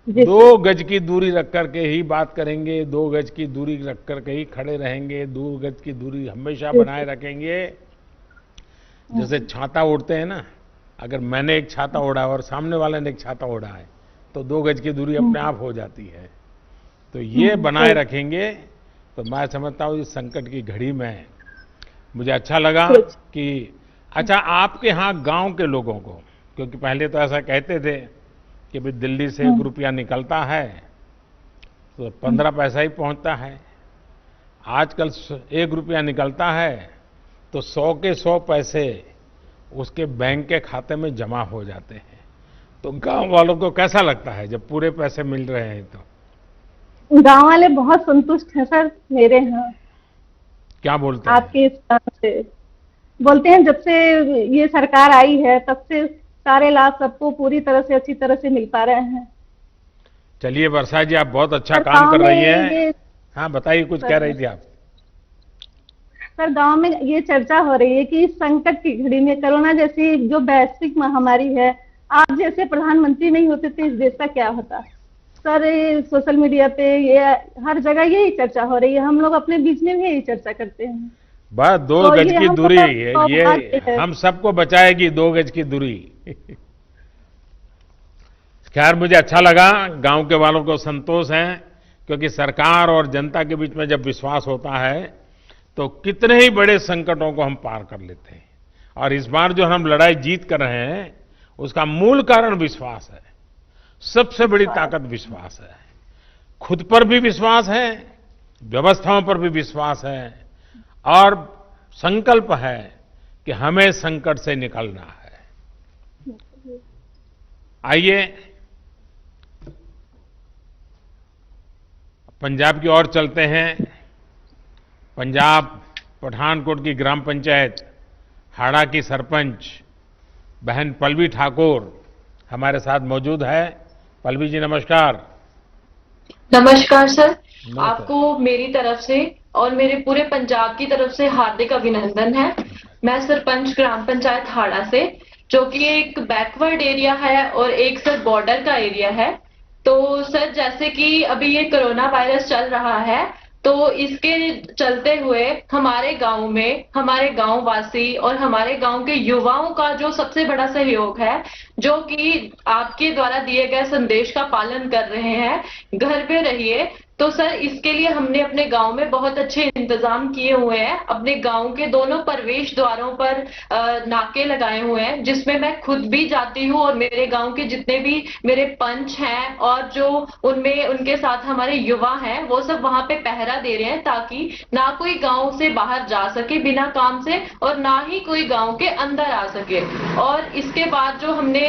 2 गज की दूरी रख करके ही बात करेंगे, 2 गज की दूरी रख करके ही खड़े रहेंगे, 2 गज की दूरी हमेशा बनाए रखेंगे। जैसे छाता ओढ़ते हैं ना, अगर मैंने एक छाता ओढ़ा और सामने वाले ने एक छाता ओढ़ा है तो 2 गज की दूरी अपने आप हो जाती है। तो ये बनाए रखेंगे तो मैं समझता हूँ इस संकट की घड़ी में मुझे अच्छा लगा कि अच्छा, आपके यहाँ गांव के लोगों को, क्योंकि पहले तो ऐसा कहते थे कि भाई दिल्ली से 1 रुपया निकलता है तो 15 पैसा ही पहुंचता है, आजकल 1 रुपया निकलता है तो 100 के 100 पैसे उसके बैंक के खाते में जमा हो जाते हैं। तो गांव वालों को कैसा लगता है जब पूरे पैसे मिल रहे हैं? तो गांव वाले बहुत संतुष्ट हैं सर मेरे यहाँ। क्या बोलते हैं? आपके इस काम से बोलते हैं, जब से ये सरकार आई है तब से सारे लाभ सबको पूरी तरह से अच्छी तरह से मिल पा रहे हैं। चलिए वर्षा जी, आप बहुत अच्छा काम कर रही हैं। हाँ बताइए, कुछ कह रही थी आप। सर, गांव में ये चर्चा हो रही है कि इस संकट की घड़ी में, कोरोना जैसी जो वैश्विक महामारी है, आप जैसे प्रधानमंत्री नहीं होते तो इस देश का क्या होता। सर, सोशल मीडिया पे ये हर जगह यही चर्चा हो रही है, हम लोग अपने बीच में भी यही चर्चा करते हैं। बस 2 गज की दूरी, ये हम सबको बचाएगी, 2 गज की दूरी। खैर, मुझे अच्छा लगा, गांव के वालों को संतोष है, क्योंकि सरकार और जनता के बीच में जब विश्वास होता है तो कितने ही बड़े संकटों को हम पार कर लेते हैं। और इस बार जो हम लड़ाई जीत कर रहे हैं उसका मूल कारण विश्वास है। सबसे बड़ी ताकत विश्वास है। खुद पर भी विश्वास है, व्यवस्थाओं पर भी विश्वास है और संकल्प है कि हमें संकट से निकलना है। आइए पंजाब की ओर चलते हैं। पंजाब पठानकोट की ग्राम पंचायत हाड़ा की सरपंच बहन पल्लवी ठाकुर हमारे साथ मौजूद है। पल्लवी जी नमस्कार। नमस्कार सर, आपको मेरी तरफ से और मेरे पूरे पंजाब की तरफ से हार्दिक अभिनंदन है। मैं सरपंच ग्राम पंचायत हाड़ा से जो कि एक बैकवर्ड एरिया है और एक सर बॉर्डर का एरिया है। तो सर जैसे कि अभी ये कोरोना वायरस चल रहा है, तो इसके चलते हुए हमारे गांव में हमारे गांव वासी और हमारे गांव के युवाओं का जो सबसे बड़ा सहयोग है, जो कि आपके द्वारा दिए गए संदेश का पालन कर रहे हैं, घर पे रहिए। तो सर इसके लिए हमने अपने गांव में बहुत अच्छे इंतजाम किए हुए हैं। अपने गांव के दोनों प्रवेश द्वारों पर नाके लगाए हुए हैं, जिसमें मैं खुद भी जाती हूँ और मेरे गांव के जितने भी मेरे पंच हैं और जो उनमें उनके साथ हमारे युवा हैं, वो सब वहां पे पहरा दे रहे हैं, ताकि ना कोई गांव से बाहर जा सके बिना काम से और ना ही कोई गांव के अंदर आ सके। और इसके बाद जो हमने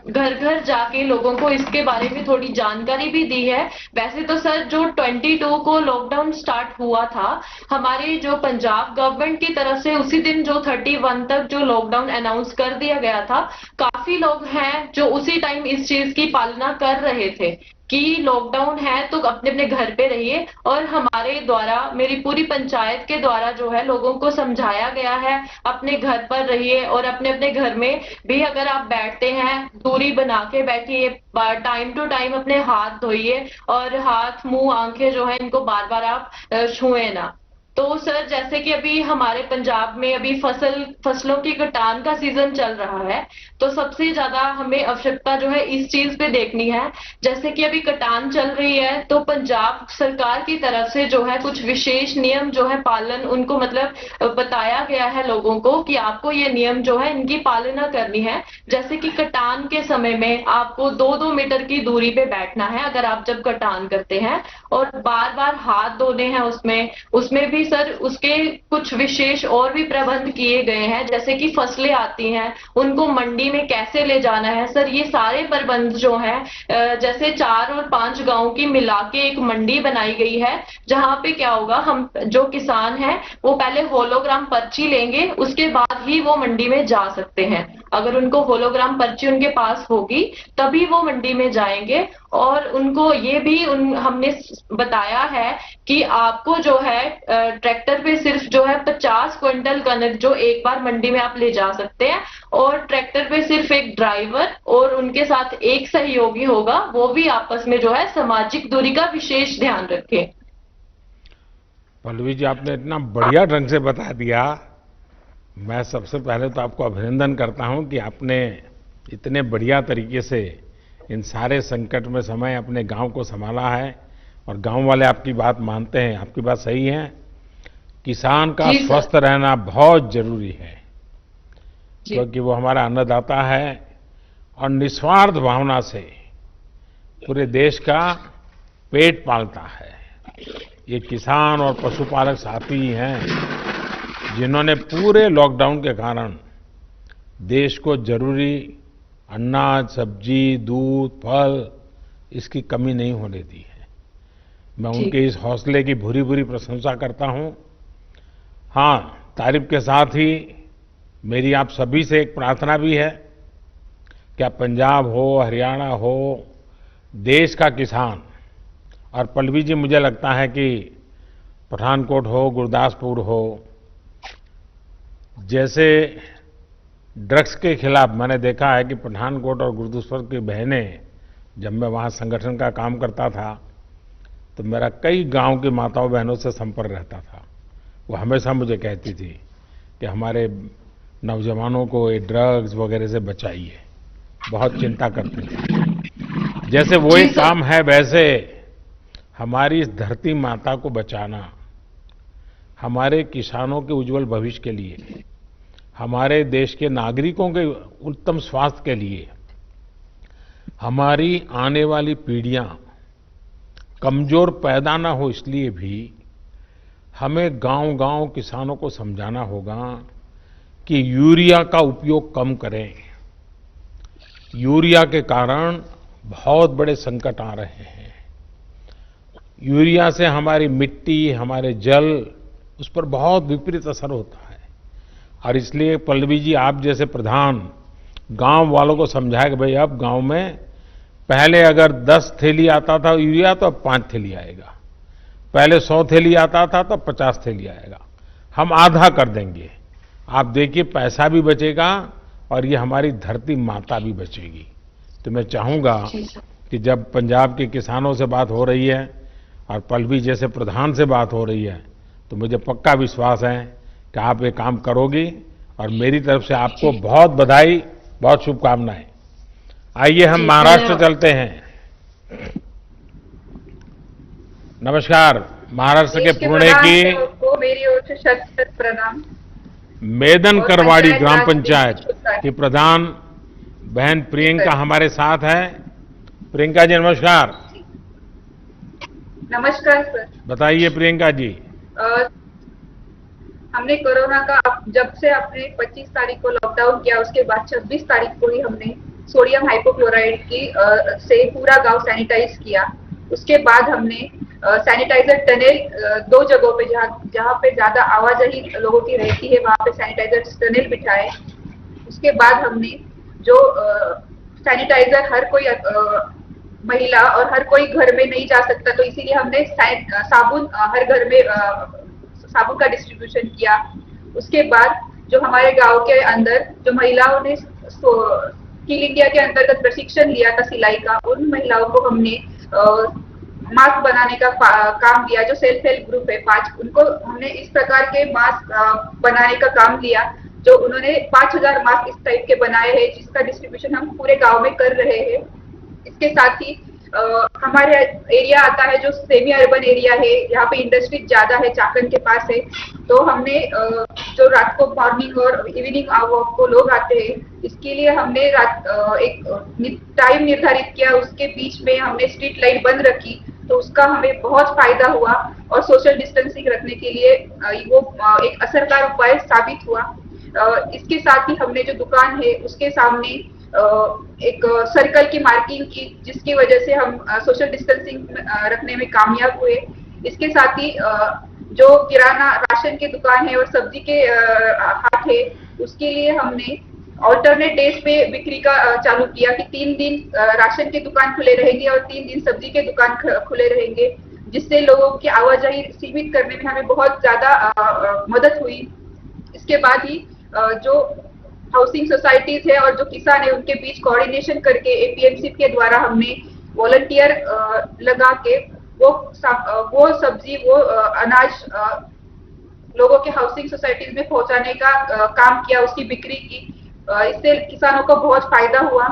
घर घर जाके लोगों को इसके बारे में थोड़ी जानकारी भी दी है। वैसे तो सर जो 22 को लॉकडाउन स्टार्ट हुआ था, हमारी जो पंजाब गवर्नमेंट की तरफ से उसी दिन जो 31 तक जो लॉकडाउन अनाउंस कर दिया गया था, काफी लोग हैं जो उसी टाइम इस चीज की पालना कर रहे थे कि लॉकडाउन है तो अपने अपने घर पे रहिए। और हमारे द्वारा, मेरी पूरी पंचायत के द्वारा जो है लोगों को समझाया गया है अपने घर पर रहिए और अपने अपने घर में भी अगर आप बैठते हैं दूरी बना के बैठिए, टाइम टू टाइम अपने हाथ धोइए और हाथ मुंह आंखें जो है इनको बार बार आप छुए ना। तो सर जैसे कि अभी हमारे पंजाब में अभी फसलों की कटान का सीजन चल रहा है, तो सबसे ज्यादा हमें आवश्यकता जो है इस चीज पे देखनी है। जैसे कि अभी कटान चल रही है, तो पंजाब सरकार की तरफ से जो है कुछ विशेष नियम जो है पालन उनको मतलब बताया गया है लोगों को कि आपको ये नियम जो है इनकी पालना करनी है। जैसे कि कटान के समय में आपको 2-2 मीटर की दूरी पे बैठना है अगर आप जब कटान करते हैं, और बार बार हाथ धोने हैं। उसमें भी सर उसके कुछ विशेष और भी प्रबंध किए गए हैं, जैसे कि फसलें आती हैं उनको मंडी में कैसे ले जाना है। सर ये सारे प्रबंध जो हैं, जैसे 4 और 5 गांव की मिला के एक मंडी बनाई गई है, जहां पे क्या होगा, हम जो किसान हैं वो पहले होलोग्राम पर्ची लेंगे, उसके बाद ही वो मंडी में जा सकते हैं। अगर उनको होलोग्राम पर्ची उनके पास होगी तभी वो मंडी में जाएंगे। और उनको ये भी हमने बताया है कि आपको जो है ट्रैक्टर पे सिर्फ जो है 50 क्विंटल कनक जो एक बार मंडी में आप ले जा सकते हैं, और ट्रैक्टर पे सिर्फ एक ड्राइवर और उनके साथ एक सहयोगी होगा, वो भी आपस में जो है सामाजिक दूरी का विशेष ध्यान रखें। पल्लवी जी, आपने इतना बढ़िया ढंग से बता दिया। मैं सबसे पहले तो आपको अभिनंदन करता हूं कि आपने इतने बढ़िया तरीके से इन सारे संकट में समय अपने गांव को संभाला है, और गांव वाले आपकी बात मानते हैं। आपकी बात सही है, किसान का स्वस्थ रहना बहुत जरूरी है, क्योंकि वो हमारा अन्नदाता है और निस्वार्थ भावना से पूरे देश का पेट पालता है। ये किसान और पशुपालक साथी हैं जिन्होंने पूरे लॉकडाउन के कारण देश को जरूरी अनाज, सब्जी, दूध, फल इसकी कमी नहीं होने दी है। मैं उनके इस हौसले की भूरी भूरी प्रशंसा करता हूं। हाँ, तारीफ के साथ ही मेरी आप सभी से एक प्रार्थना भी है, क्या पंजाब हो, हरियाणा हो, देश का किसान, और पल्लवी जी मुझे लगता है कि पठानकोट हो, गुरदासपुर हो, जैसे ड्रग्स के खिलाफ मैंने देखा है कि पठानकोट और गुरदासपुर की बहनें, जब मैं वहाँ संगठन का काम करता था तो मेरा कई गांव की माताओं बहनों से संपर्क रहता था। वो हमेशा मुझे कहती थी कि हमारे नौजवानों को ये ड्रग्स वगैरह से बचाइए, बहुत चिंता करते थे। जैसे वो एक काम है, वैसे हमारी इस धरती माता को बचाना, हमारे किसानों के उज्जवल भविष्य के लिए, हमारे देश के नागरिकों के उत्तम स्वास्थ्य के लिए, हमारी आने वाली पीढ़ियां कमजोर पैदा ना हो, इसलिए भी हमें गांव-गांव किसानों को समझाना होगा कि यूरिया का उपयोग कम करें। यूरिया के कारण बहुत बड़े संकट आ रहे हैं। यूरिया से हमारी मिट्टी, हमारे जल, उस पर बहुत विपरीत असर होता है। और इसलिए पल्लवी जी, आप जैसे प्रधान गांव वालों को समझाए कि भाई अब गांव में पहले अगर 10 थैली आता था यूरिया तो अब 5 थैली आएगा, पहले 100 थैली आता था तो 50 थैली आएगा, हम आधा कर देंगे। आप देखिए पैसा भी बचेगा और ये हमारी धरती माता भी बचेगी। तो मैं चाहूँगा कि जब पंजाब के किसानों से बात हो रही है और पल्लवी जैसे प्रधान से बात हो रही है, तो मुझे पक्का विश्वास है कि आप ये काम करोगी और मेरी तरफ से आपको बहुत बधाई, बहुत शुभकामनाएं। आइए हम महाराष्ट्र चलते हैं। नमस्कार, महाराष्ट्र के पुणे की मेरी ओर से शत प्रणाम। मेदन करवाड़ी ग्राम पंचायत की प्रधान बहन प्रियंका हमारे साथ है। प्रियंका जी नमस्कार। नमस्कार सर। बताइए प्रियंका जी। हमने कोरोना का जब से आपने 25 तारीख को लॉकडाउन किया, उसके बाद 26 तारीख को ही हमने सोडियम हाइपोक्लोराइड की से पूरा गांव सैनिटाइज किया। उसके बाद हमने सैनिटाइजर टनल 2 जगहों पे जहाँ पे ज्यादा आवाजाही लोगों की रहती है वहां पे सैनिटाइजर टनल बिठाए। उसके बाद हमने जो सैनिटाइजर हर कोई महिला और हर कोई घर में नहीं जा सकता, तो इसीलिए हमने साबुन हर घर में साबुन का डिस्ट्रीब्यूशन किया। उसके बाद जो हमारे गांव के अंदर जो महिलाओं ने स्किल इंडिया के अंतर्गत प्रशिक्षण लिया था सिलाई का, उन महिलाओं को हमने मास्क बनाने का काम दिया। जो सेल्फ हेल्प ग्रुप है 5, उनको हमने इस प्रकार के मास्क बनाने का काम दिया, जो उन्होंने 5000 मास्क इस टाइप के बनाए हैं, जिसका डिस्ट्रीब्यूशन हम पूरे गांव में कर रहे हैं। इसके साथ ही हमारे एरिया आता है जो सेमी अर्बन एरिया है, यहाँ पे इंडस्ट्री ज्यादा है, चाकन के पास है, तो हमने जो रात को मॉर्निंग और इवनिंग वॉक को लोग आते हैं, इसके लिए हमने एक टाइम निर्धारित किया, उसके बीच में हमने स्ट्रीट लाइट बंद रखी, तो उसका हमें बहुत फायदा हुआ और सोशल डिस्टेंसिंग रखने के लिए वो एक असरदार उपाय साबित हुआ। इसके साथ ही हमने जो दुकान है उसके सामने एक सर्कल की मार्किंग की, जिसकी वजह से हम सोशल डिस्टेंसिंग रखने में कामयाब हुए। इसके साथ ही जो किराना राशन की दुकान है और सब्जी के हाट है, उसके लिए हमने ऑल्टरनेट डेज पे बिक्री का चालू किया कि 3 दिन राशन की दुकान खुले रहेंगे और 3 दिन सब्जी के दुकान खुले रहेंगे, जिससे लोगों की आवाजाही सीमित करने में हमें बहुत ज्यादा मदद हुई। इसके बाद ही जो हाउसिंग सोसाइटीज है और जो किसान है उनके बीच कोऑर्डिनेशन करके एपीएमसी के द्वारा हमने वॉलंटियर लगा के वो सब्जी वो अनाज लोगों के हाउसिंग सोसाइटीज में पहुंचाने का काम किया, उसकी बिक्री की। इससे किसानों को बहुत फायदा हुआ।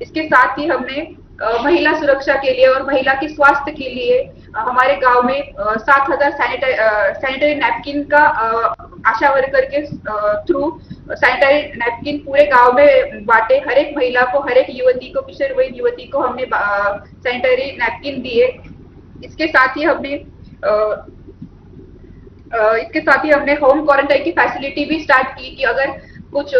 इसके साथ ही हमने महिला सुरक्षा के लिए और महिला के स्वास्थ्य के लिए हमारे गांव में 7000 सैनिटरी नैपकिन का आशा वर्कर के थ्रू सैनिटरी नैपकिन पूरे गांव में बांटे। हर एक महिला को, हर एक युवती को, किशोरवयीन युवती को हमने सैनिटरी नैपकिन दिए। इसके साथ ही हमने होम क्वारंटाइन की फैसिलिटी भी स्टार्ट की कि अगर कुछ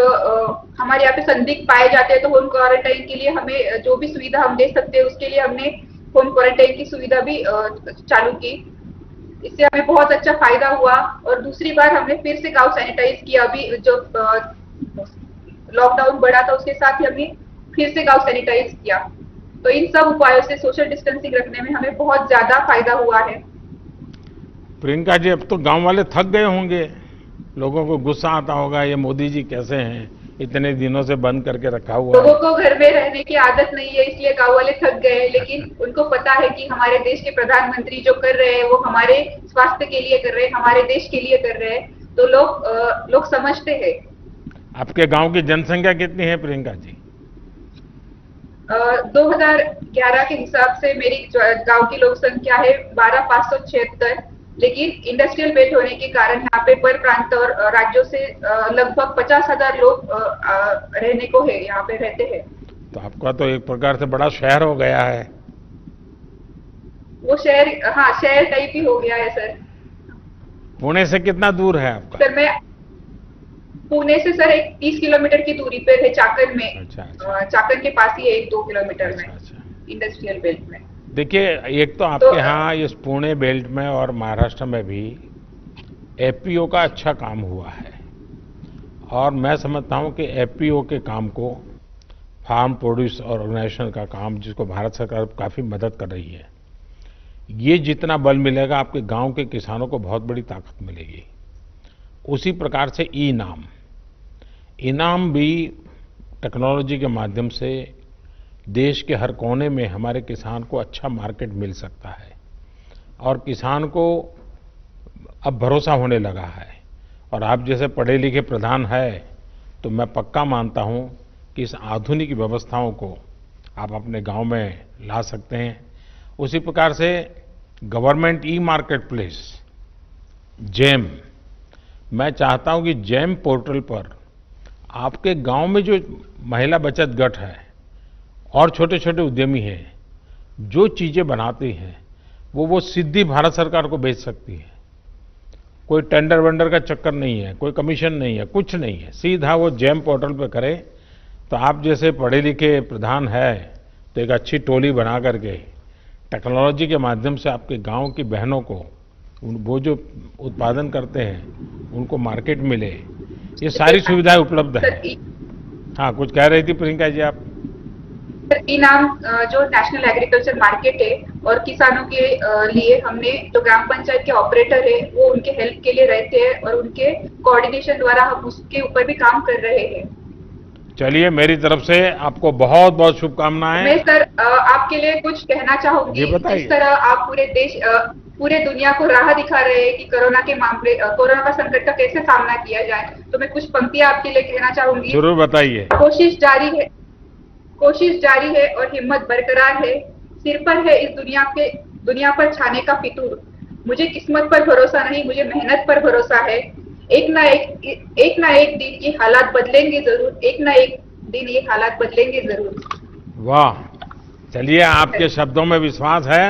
हमारे यहाँ पे संदिग्ध पाए जाते हैं तो होम क्वारंटाइन के लिए हमें जो भी सुविधा हम दे सकते हैं उसके लिए हमने होम क्वारंटाइन की सुविधा भी चालू की। इससे हमें बहुत अच्छा फायदा हुआ। और दूसरी बार हमने फिर से गांव सैनिटाइज किया। अभी जो लॉकडाउन बढ़ा था उसके साथ ही हमने फिर से गांव सैनिटाइज किया। तो इन सब उपायों से सोशल डिस्टेंसिंग रखने में हमें बहुत ज्यादा फायदा हुआ है। प्रियंका जी, अब तो गांव वाले थक गए होंगे, लोगों को गुस्सा आता होगा, ये मोदी जी कैसे हैं, इतने दिनों से बंद करके रखा हुआ है। लोगों को घर में रहने की आदत नहीं है, इसलिए गांव वाले थक गए, लेकिन उनको पता है कि हमारे देश के प्रधानमंत्री जो कर रहे हैं वो हमारे स्वास्थ्य के लिए कर रहे हैं, हमारे देश के लिए कर रहे हैं, तो लोग समझते हैं। आपके गांव की जनसंख्या कितनी है प्रियंका जी? 2011 के हिसाब से मेरी गांव की लोक संख्या है 12,576, लेकिन इंडस्ट्रियल बेल्ट होने के कारण यहाँ पे पर प्रांत और राज्यों से लगभग 50,000 लोग रहने को है, यहाँ पे रहते हैं। तो आपका तो एक प्रकार से बड़ा शहर हो गया है। वो शहर, हाँ, शहर टाइप ही हो गया है सर। पुणे से कितना दूर है आपका? सर मैं पुणे से सर 30 किलोमीटर की दूरी पे है, चाकन में। अच्छा। चाकन के पास ही है, 1-2 किलोमीटर में। इंडस्ट्रियल बेल्ट में। देखिए, एक तो आपके यहाँ इस पुणे बेल्ट में और महाराष्ट्र में भी एफपीओ का अच्छा काम हुआ है, और मैं समझता हूँ कि एफपीओ के काम को, फार्म प्रोड्यूस ऑर्गेनाइजेशन का काम, जिसको भारत सरकार काफ़ी मदद कर रही है, ये जितना बल मिलेगा आपके गांव के किसानों को बहुत बड़ी ताकत मिलेगी। उसी प्रकार से इनाम भी टेक्नोलॉजी के माध्यम से देश के हर कोने में हमारे किसान को अच्छा मार्केट मिल सकता है और किसान को अब भरोसा होने लगा है। और आप जैसे पढ़े लिखे प्रधान है तो मैं पक्का मानता हूं कि इस आधुनिक व्यवस्थाओं को आप अपने गांव में ला सकते हैं। उसी प्रकार से government e market place jam, मैं चाहता हूं कि जैम पोर्टल पर आपके गांव में जो महिला बचत गट है और छोटे छोटे उद्यमी हैं, जो चीजें बनाते हैं वो सीधी भारत सरकार को बेच सकती है। कोई टेंडर वेंडर का चक्कर नहीं है, कोई कमीशन नहीं है, कुछ नहीं है, सीधा वो जैम पोर्टल पे करे। तो आप जैसे पढ़े लिखे प्रधान है तो एक अच्छी टोली बना करके टेक्नोलॉजी के माध्यम से आपके गांव की बहनों को वो जो उत्पादन करते हैं उनको मार्केट मिले, ये सारी सुविधाएं उपलब्ध है। हाँ, कुछ कह रही थी प्रियंका जी आप? ई नाम जो नेशनल एग्रीकल्चर मार्केट है और किसानों के लिए हमने जो ग्राम पंचायत के ऑपरेटर है वो उनके हेल्प के लिए रहते हैं और उनके कोऑर्डिनेशन द्वारा हम उसके ऊपर भी काम कर रहे हैं। चलिए, मेरी तरफ से आपको बहुत बहुत शुभकामनाएं। मैं सर आपके लिए कुछ कहना चाहूंगी। इस तरह आप पूरे दुनिया को राह दिखा रहे हैं कि कोरोना के मामले, कोरोना का संकट का कैसे सामना किया जाए, तो मैं कुछ पंक्तियां आपके लिए कहना चाहूंगी। जरूर बताइए। कोशिश जारी है और हिम्मत बरकरार है। सिर पर है इस दुनिया पर छाने का फितूर। मुझे किस्मत पर भरोसा नहीं, मुझे मेहनत पर भरोसा है। एक ना एक दिन ये हालात बदलेंगे जरूर, एक ना एक दिन ये हालात बदलेंगे जरूर। वाह, चलिए, आपके शब्दों में विश्वास है,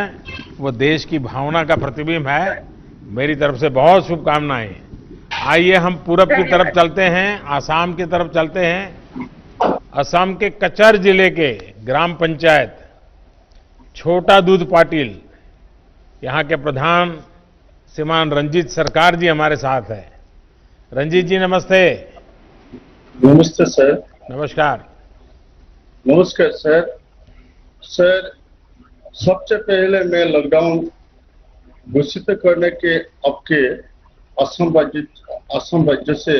वो देश की भावना का प्रतिबिंब है। मेरी तरफ से बहुत शुभकामनाएं। आइए हम पूरब की तरफ चलते हैं, आसाम की तरफ चलते हैं। असम के कचर जिले के ग्राम पंचायत छोटा दूध पाटिल, यहाँ के प्रधान श्रीमान रंजीत सरकार जी हमारे साथ है। रंजीत जी नमस्ते। नमस्ते सर। नमस्कार। नमस्कार सर। सर, सबसे पहले मैं लॉकडाउन घोषित करने के आपके असम राज्य से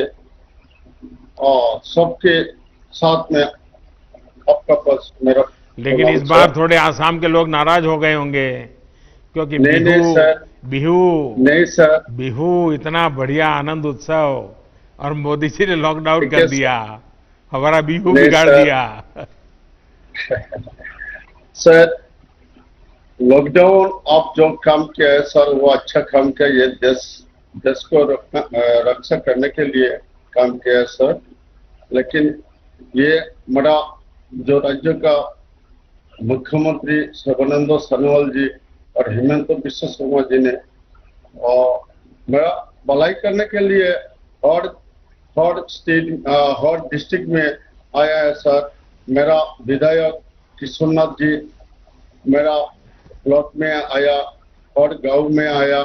सबके साथ में आपका पास मेरा, लेकिन इस बार थोड़े आसाम के लोग नाराज हो गए होंगे क्योंकि बिहू इतना बढ़िया आनंद उत्सव और मोदी जी ने लॉकडाउन कर दिया, हमारा बिहू बिगाड़ दिया। सर, लॉकडाउन आप जो काम किया है सर वो अच्छा काम किया। ये देश को रक्षा करने के लिए काम किया है सर। लेकिन ये मेरा जो राज्य का मुख्यमंत्री सर्बानंद सोनोवाल जी और हेमंत बिश्व शर्मा जी ने मेरा भलाई करने के लिए हर डिस्ट्रिक्ट में आया है सर। मेरा विधायक किशोरनाथ जी मेरा ब्लॉक में आया और गांव में आया।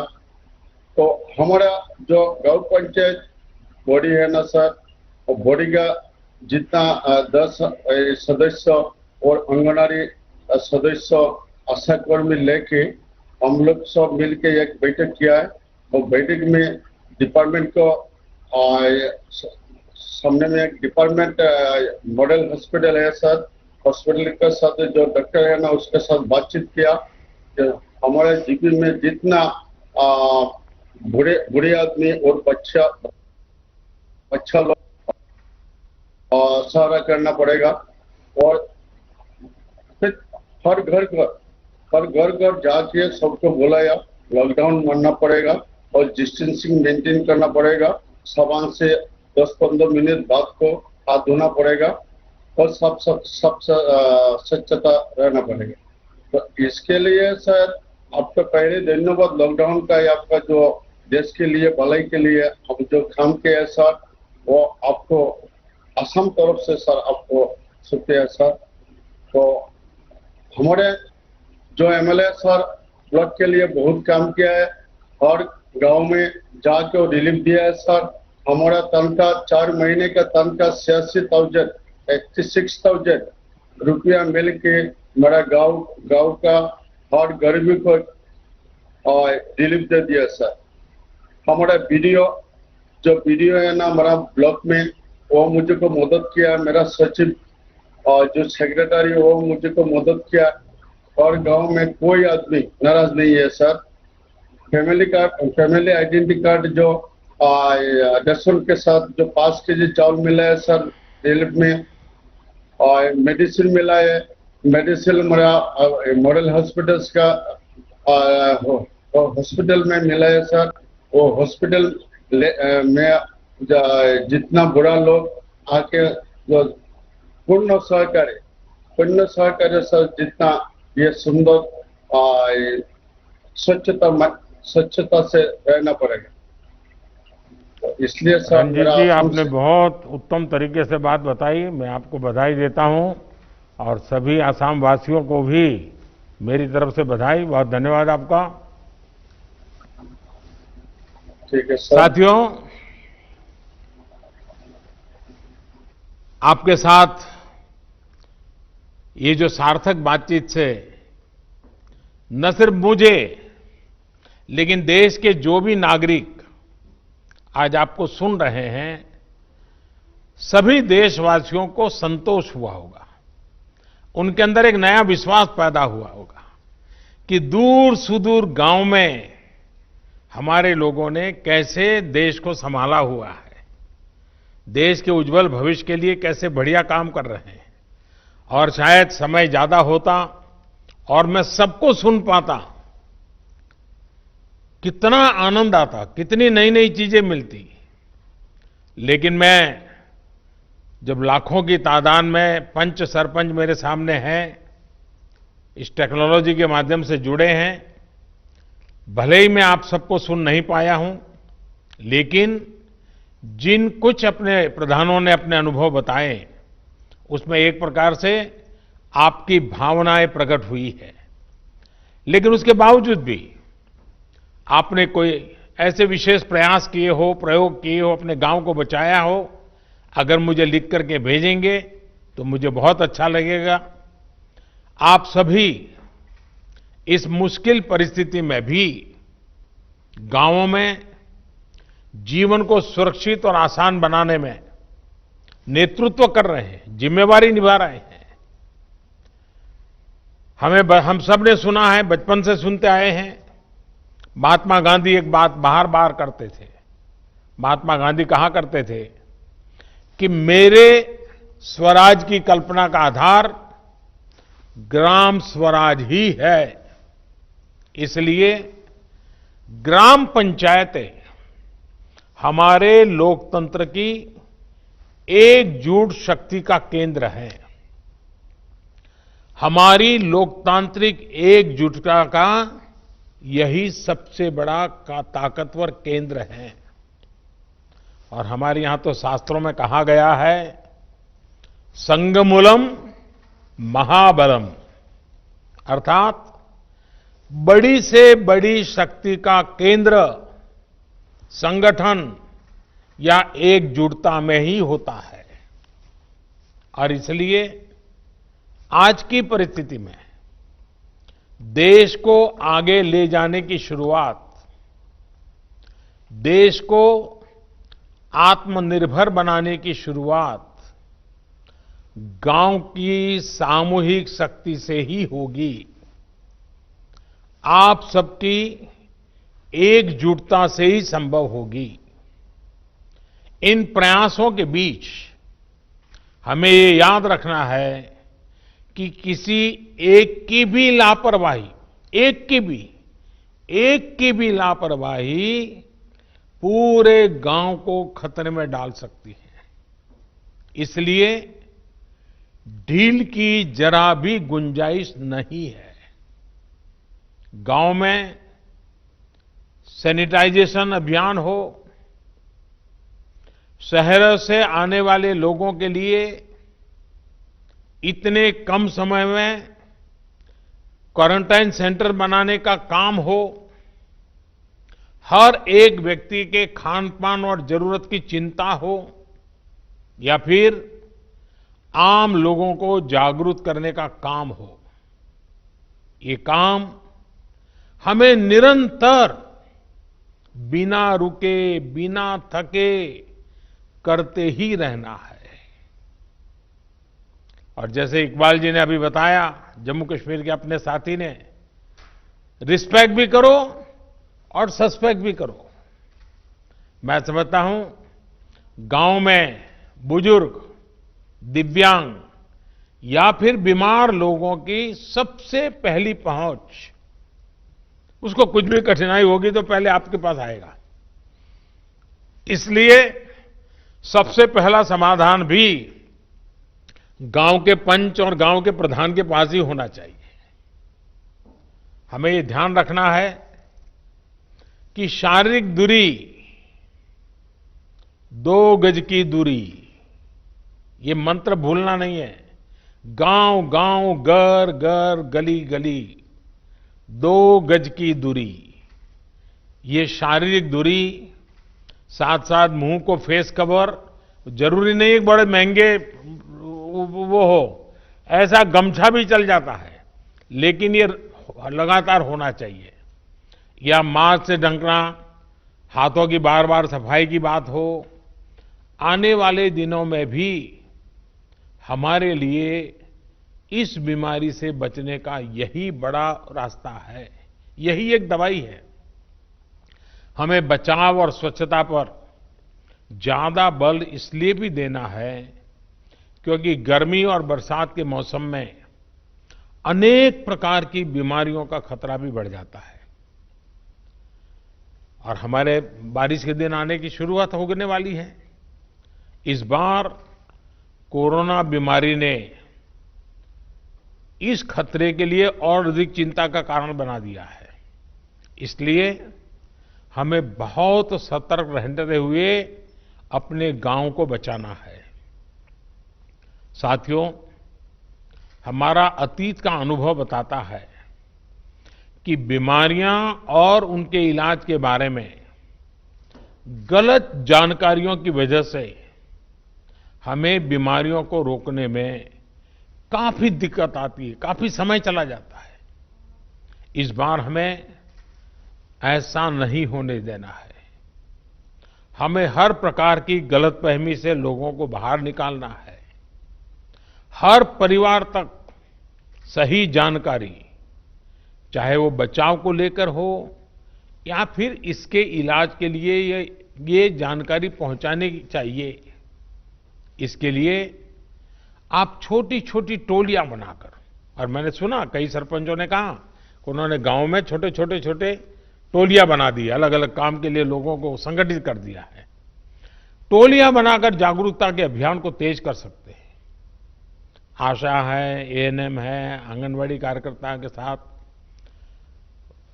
तो हमारा जो गांव पंचायत बॉडी है ना सर, और बॉडी का जितना 10 सदस्य और आंगनबाड़ी सदस्य आशाकर्मी लेके हम लोग सब मिलके एक बैठक किया है। और बैठक में डिपार्टमेंट को सामने में एक डिपार्टमेंट मॉडल हॉस्पिटल है सर, हॉस्पिटल के साथ जो डॉक्टर है ना उसके साथ बातचीत किया कि हमारे जीपी में जितना बूढ़े आदमी और बच्चा लोग सहारा करना पड़ेगा। और फिर हर घर जाके सबको बुलाया, लॉकडाउन मानना पड़ेगा और डिस्टेंसिंग मेंटेन करना पड़ेगा। साबुन से 10-15 मिनट बाद को हाथ धोना पड़ेगा और सब स्वच्छता रहना पड़ेगा। तो इसके लिए सर आपका पहले धन्यवाद। लॉकडाउन का आपका जो देश के लिए भलाई के लिए हम जो काम किया है सर, वो आपको असम तरफ से सर आपको शुक्रिया सर। तो हमारे जो एमएलए सर ब्लॉक के लिए बहुत काम किया है और गांव में जाके रिलीफ दिया है सर। हमारा तनख्वाह 4 महीने का तनख्वाह 86,000 रुपया मिल के मेरा गांव का हर गरीबी को रिलीफ दे दिया सर। हमारा वीडियो है ना हमारा ब्लॉक में, वो मुझे को मदद किया। मेरा सचिव और जो सेक्रेटरी वो मुझे को मदद किया और गांव में कोई आदमी नाराज नहीं है सर। फैमिली आइडेंटिटी कार्ड जो रेशन के साथ जो 5 केजी चावल मिला है सर रिलीफ में, और मेडिसिन मिला है। मेडिसिन मेरा मॉडल हॉस्पिटल्स का हॉस्पिटल में मिला है सर। वो हॉस्पिटल में जितना बुरा लोग आके जो पूर्ण सहकार्य सर, जितना ये सुंदर स्वच्छता से रहना पड़ेगा। तो इसलिए सर रंजीत जी, आपने बहुत उत्तम तरीके से बात बताई। मैं आपको बधाई देता हूं और सभी आसाम वासियों को भी मेरी तरफ से बधाई। बहुत धन्यवाद आपका। ठीक है सर। साथियों, आपके साथ ये जो सार्थक बातचीत से न सिर्फ मुझे लेकिन देश के जो भी नागरिक आज आपको सुन रहे हैं, सभी देशवासियों को संतोष हुआ होगा। उनके अंदर एक नया विश्वास पैदा हुआ होगा कि दूर सुदूर गांव में हमारे लोगों ने कैसे देश को संभाला हुआ है, देश के उज्जवल भविष्य के लिए कैसे बढ़िया काम कर रहे हैं। और शायद समय ज्यादा होता और मैं सबको सुन पाता, कितना आनंद आता, कितनी नई नई चीजें मिलती। लेकिन मैं जब लाखों की तादाद में पंच सरपंच मेरे सामने हैं, इस टेक्नोलॉजी के माध्यम से जुड़े हैं, भले ही मैं आप सबको सुन नहीं पाया हूं, लेकिन जिन कुछ अपने प्रधानों ने अपने अनुभव बताए, उसमें एक प्रकार से आपकी भावनाएं प्रकट हुई है। लेकिन उसके बावजूद भी आपने कोई ऐसे विशेष प्रयास किए हो, प्रयोग किए हो, अपने गांव को बचाया हो, अगर मुझे लिख करके भेजेंगे तो मुझे बहुत अच्छा लगेगा। आप सभी इस मुश्किल परिस्थिति में भी गांवों में जीवन को सुरक्षित और आसान बनाने में नेतृत्व कर रहे हैं, जिम्मेवारी निभा रहे हैं। हम सब ने सुना है, बचपन से सुनते आए हैं, महात्मा गांधी एक बात बार बार करते थे। महात्मा गांधी कहा करते थे कि मेरे स्वराज की कल्पना का आधार ग्राम स्वराज ही है। इसलिए ग्राम पंचायतें हमारे लोकतंत्र की एकजुट शक्ति का केंद्र है। हमारी लोकतांत्रिक एकजुटता का यही सबसे बड़ा ताकतवर केंद्र है। और हमारे यहां तो शास्त्रों में कहा गया है, संगमूलम महाबलम, अर्थात बड़ी से बड़ी शक्ति का केंद्र संगठन या एकजुटता में ही होता है। और इसलिए आज की परिस्थिति में देश को आगे ले जाने की शुरुआत, देश को आत्मनिर्भर बनाने की शुरुआत गांव की सामूहिक शक्ति से ही होगी। आप सबकी एकजुटता से ही संभव होगी। इन प्रयासों के बीच हमें ये याद रखना है कि किसी एक की भी लापरवाही, एक की भी लापरवाही पूरे गांव को खतरे में डाल सकती है। इसलिए ढील की जरा भी गुंजाइश नहीं है। गांव में सैनिटाइजेशन अभियान हो, शहरों से आने वाले लोगों के लिए इतने कम समय में क्वारंटाइन सेंटर बनाने का काम हो, हर एक व्यक्ति के खान पान और जरूरत की चिंता हो, या फिर आम लोगों को जागरूक करने का काम हो, ये काम हमें निरंतर बिना रुके, बिना थके करते ही रहना है। और जैसे इकबाल जी ने अभी बताया, जम्मू कश्मीर के अपने साथी ने, रिस्पेक्ट भी करो और सस्पेक्ट भी करो। मैं समझता हूं गांव में बुजुर्ग, दिव्यांग या फिर बीमार लोगों की सबसे पहली पहुंच, उसको कुछ भी कठिनाई होगी तो पहले आपके पास आएगा। इसलिए सबसे पहला समाधान भी गांव के पंच और गांव के प्रधान के पास ही होना चाहिए। हमें ये ध्यान रखना है कि शारीरिक दूरी, 2 गज की दूरी, ये मंत्र भूलना नहीं है। गांव गांव, घर घर, गली गली, 2 गज की दूरी, ये शारीरिक दूरी, साथ साथ मुंह को फेस कवर, जरूरी नहीं है बड़े महंगे वो हो, ऐसा गमछा भी चल जाता है, लेकिन ये लगातार होना चाहिए। या मास्क से ढकना, हाथों की बार बार सफाई की बात हो। आने वाले दिनों में भी हमारे लिए इस बीमारी से बचने का यही बड़ा रास्ता है, यही एक दवाई है। हमें बचाव और स्वच्छता पर ज्यादा बल इसलिए भी देना है क्योंकि गर्मी और बरसात के मौसम में अनेक प्रकार की बीमारियों का खतरा भी बढ़ जाता है। और हमारे बारिश के दिन आने की शुरुआत होने वाली है। इस बार कोरोना बीमारी ने इस खतरे के लिए और अधिक चिंता का कारण बना दिया है। इसलिए हमें बहुत सतर्क रहते हुए अपने गांव को बचाना है। साथियों, हमारा अतीत का अनुभव बताता है कि बीमारियां और उनके इलाज के बारे में गलत जानकारियों की वजह से हमें बीमारियों को रोकने में काफी दिक्कत आती है, काफी समय चला जाता है। इस बार हमें ऐसा नहीं होने देना है। हमें हर प्रकार की गलतफहमी से लोगों को बाहर निकालना है। हर परिवार तक सही जानकारी, चाहे वो बचाव को लेकर हो या फिर इसके इलाज के लिए ये जानकारी पहुंचाने की चाहिए। इसके लिए आप छोटी छोटी टोलियां बनाकर, और मैंने सुना कई सरपंचों ने कहा कि उन्होंने गांव में छोटे टोलियां बना दी, अलग अलग काम के लिए लोगों को संगठित कर दिया है। टोलियां बनाकर जागरूकता के अभियान को तेज कर सकते हैं। आशा है, एएनएम है, आंगनवाड़ी कार्यकर्ता के साथ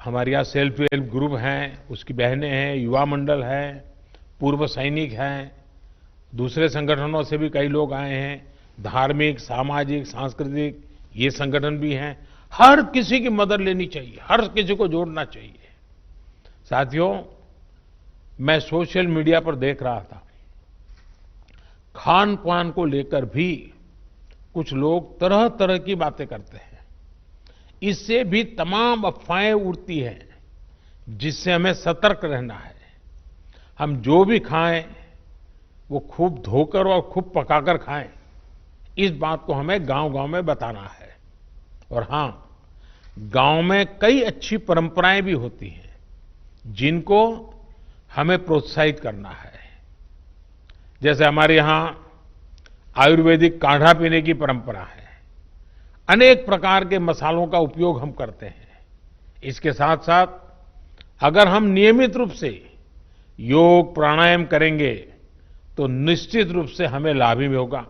हमारे यहाँ सेल्फ हेल्प ग्रुप हैं, उसकी बहनें हैं, युवा मंडल है, पूर्व सैनिक हैं, दूसरे संगठनों से भी कई लोग आए हैं, धार्मिक, सामाजिक, सांस्कृतिक ये संगठन भी हैं। हर किसी की मदद लेनी चाहिए, हर किसी को जोड़ना चाहिए। साथियों, मैं सोशल मीडिया पर देख रहा था, खान पान को लेकर भी कुछ लोग तरह तरह की बातें करते हैं। इससे भी तमाम अफवाहें उड़ती हैं, जिससे हमें सतर्क रहना है। हम जो भी खाएं वो खूब धोकर और खूब पकाकर खाएं, इस बात को हमें गांव-गांव में बताना है। और हां, गांव में कई अच्छी परंपराएं भी होती हैं, जिनको हमें प्रोत्साहित करना है। जैसे हमारे यहां आयुर्वेदिक काढ़ा पीने की परंपरा है। अनेक प्रकार के मसालों का उपयोग हम करते हैं। इसके साथ साथ अगर हम नियमित रूप से योग प्राणायाम करेंगे तो निश्चित रूप से हमें लाभ ही होगा।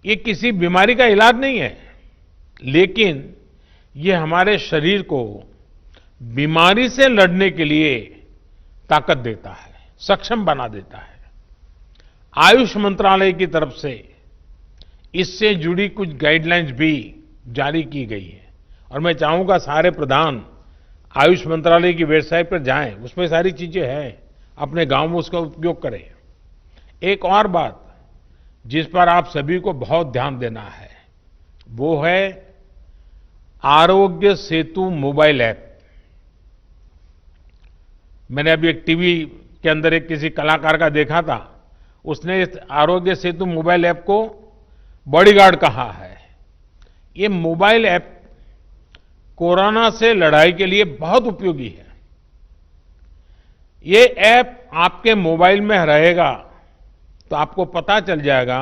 ये किसी बीमारी का इलाज नहीं है, लेकिन ये हमारे शरीर को बीमारी से लड़ने के लिए ताकत देता है, सक्षम बना देता है। आयुष मंत्रालय की तरफ से इससे जुड़ी कुछ गाइडलाइंस भी जारी की गई है और मैं चाहूंगा सारे प्रधान आयुष मंत्रालय की वेबसाइट पर जाएं, उसमें सारी चीजें हैं, अपने गांव में उसका उपयोग करें। एक और बात जिस पर आप सभी को बहुत ध्यान देना है, वो है आरोग्य सेतु मोबाइल ऐप। मैंने अभी एक टीवी के अंदर एक किसी कलाकार का देखा था, उसने इस आरोग्य सेतु मोबाइल ऐप को बॉडीगार्ड कहा है, ये मोबाइल ऐप कोरोना से लड़ाई के लिए बहुत उपयोगी है। ये ऐप आपके मोबाइल में रहेगा तो आपको पता चल जाएगा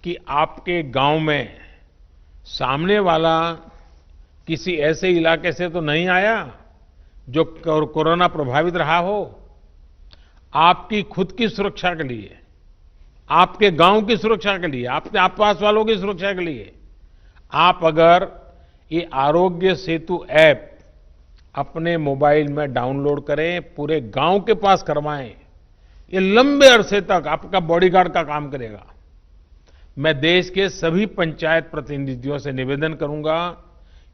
कि आपके गांव में सामने वाला किसी ऐसे इलाके से तो नहीं आया जो कोरोना प्रभावित रहा हो। आपकी खुद की सुरक्षा के लिए, आपके गांव की सुरक्षा के लिए, आपके आसपास वालों की सुरक्षा के लिए आप अगर ये आरोग्य सेतु ऐप अपने मोबाइल में डाउनलोड करें, पूरे गांव के पास करवाएं, ये लंबे अरसे तक आपका बॉडीगार्ड का काम करेगा। मैं देश के सभी पंचायत प्रतिनिधियों से निवेदन करूंगा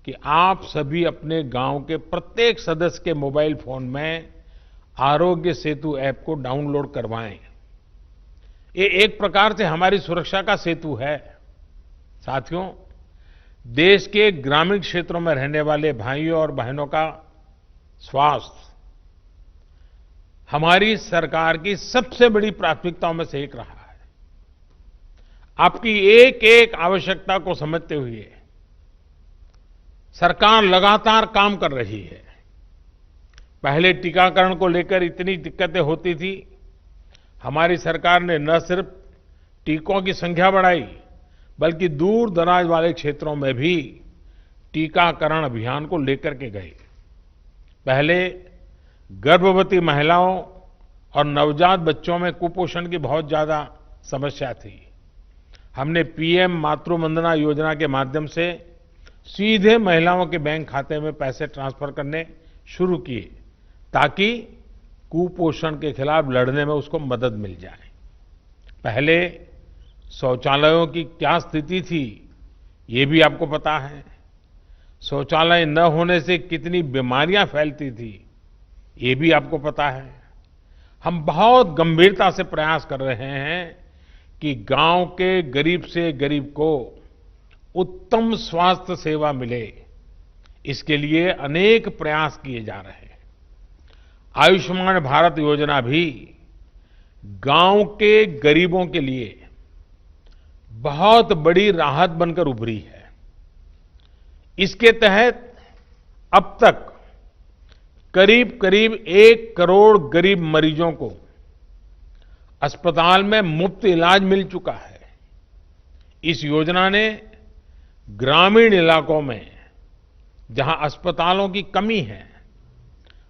कि आप सभी अपने गांव के प्रत्येक सदस्य के मोबाइल फोन में आरोग्य सेतु ऐप को डाउनलोड करवाएं। ये एक प्रकार से हमारी सुरक्षा का सेतु है। साथियों, देश के ग्रामीण क्षेत्रों में रहने वाले भाइयों और बहनों का स्वास्थ्य हमारी सरकार की सबसे बड़ी प्राथमिकताओं में से एक रहा है। आपकी एक एक आवश्यकता को समझते हुए सरकार लगातार काम कर रही है। पहले टीकाकरण को लेकर इतनी दिक्कतें होती थी, हमारी सरकार ने न सिर्फ टीकों की संख्या बढ़ाई बल्कि दूर दराज वाले क्षेत्रों में भी टीकाकरण अभियान को लेकर के गए। पहले गर्भवती महिलाओं और नवजात बच्चों में कुपोषण की बहुत ज्यादा समस्या थी। हमने पीएम मातृ वंदना योजना के माध्यम से सीधे महिलाओं के बैंक खाते में पैसे ट्रांसफर करने शुरू किए ताकि कुपोषण के खिलाफ लड़ने में उसको मदद मिल जाए। पहले शौचालयों की क्या स्थिति थी ये भी आपको पता है। शौचालय न होने से कितनी बीमारियां फैलती थी ये भी आपको पता है। हम बहुत गंभीरता से प्रयास कर रहे हैं कि गांव के गरीब से गरीब को उत्तम स्वास्थ्य सेवा मिले। इसके लिए अनेक प्रयास किए जा रहे हैं। आयुष्मान भारत योजना भी गांव के गरीबों के लिए बहुत बड़ी राहत बनकर उभरी है। इसके तहत अब तक करीब करीब 1 करोड़ गरीब मरीजों को अस्पताल में मुफ्त इलाज मिल चुका है। इस योजना ने ग्रामीण इलाकों में जहां अस्पतालों की कमी है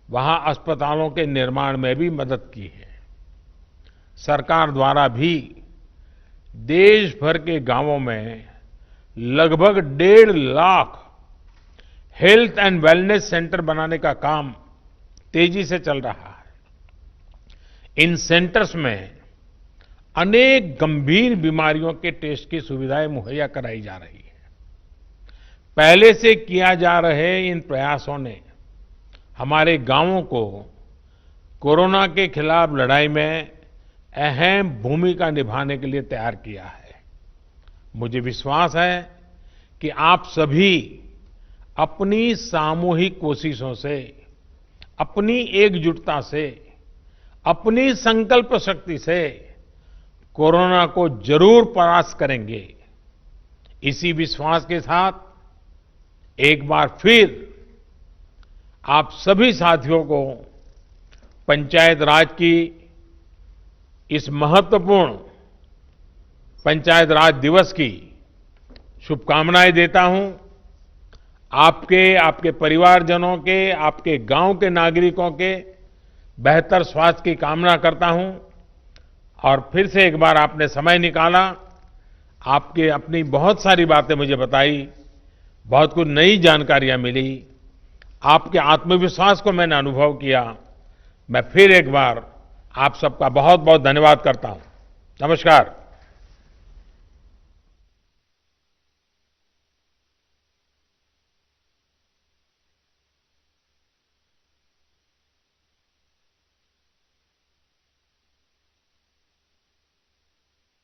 वहां अस्पतालों के निर्माण में भी मदद की है। सरकार द्वारा भी देश भर के गांवों में लगभग 1.5 lakh health and wellness centre बनाने का काम तेजी से चल रहा है। इन सेंटर्स में अनेक गंभीर बीमारियों के टेस्ट की सुविधाएं मुहैया कराई जा रही है। पहले से किया जा रहे इन प्रयासों ने हमारे गांवों को कोरोना के खिलाफ लड़ाई में अहम भूमिका निभाने के लिए तैयार किया है। मुझे विश्वास है कि आप सभी अपनी सामूहिक कोशिशों से, अपनी एकजुटता से, अपनी संकल्प शक्ति से कोरोना को जरूर परास्त करेंगे। इसी विश्वास के साथ एक बार फिर आप सभी साथियों को पंचायत राज की इस महत्वपूर्ण पंचायत राज दिवस की शुभकामनाएं देता हूं। आपके परिवारजनों के, आपके गांव के नागरिकों के बेहतर स्वास्थ्य की कामना करता हूं। और फिर से एक बार आपने समय निकाला, आपके अपनी बहुत सारी बातें मुझे बताई, बहुत कुछ नई जानकारियां मिली, आपके आत्मविश्वास को मैंने अनुभव किया। मैं फिर एक बार आप सबका बहुत बहुत धन्यवाद करता हूं। नमस्कार।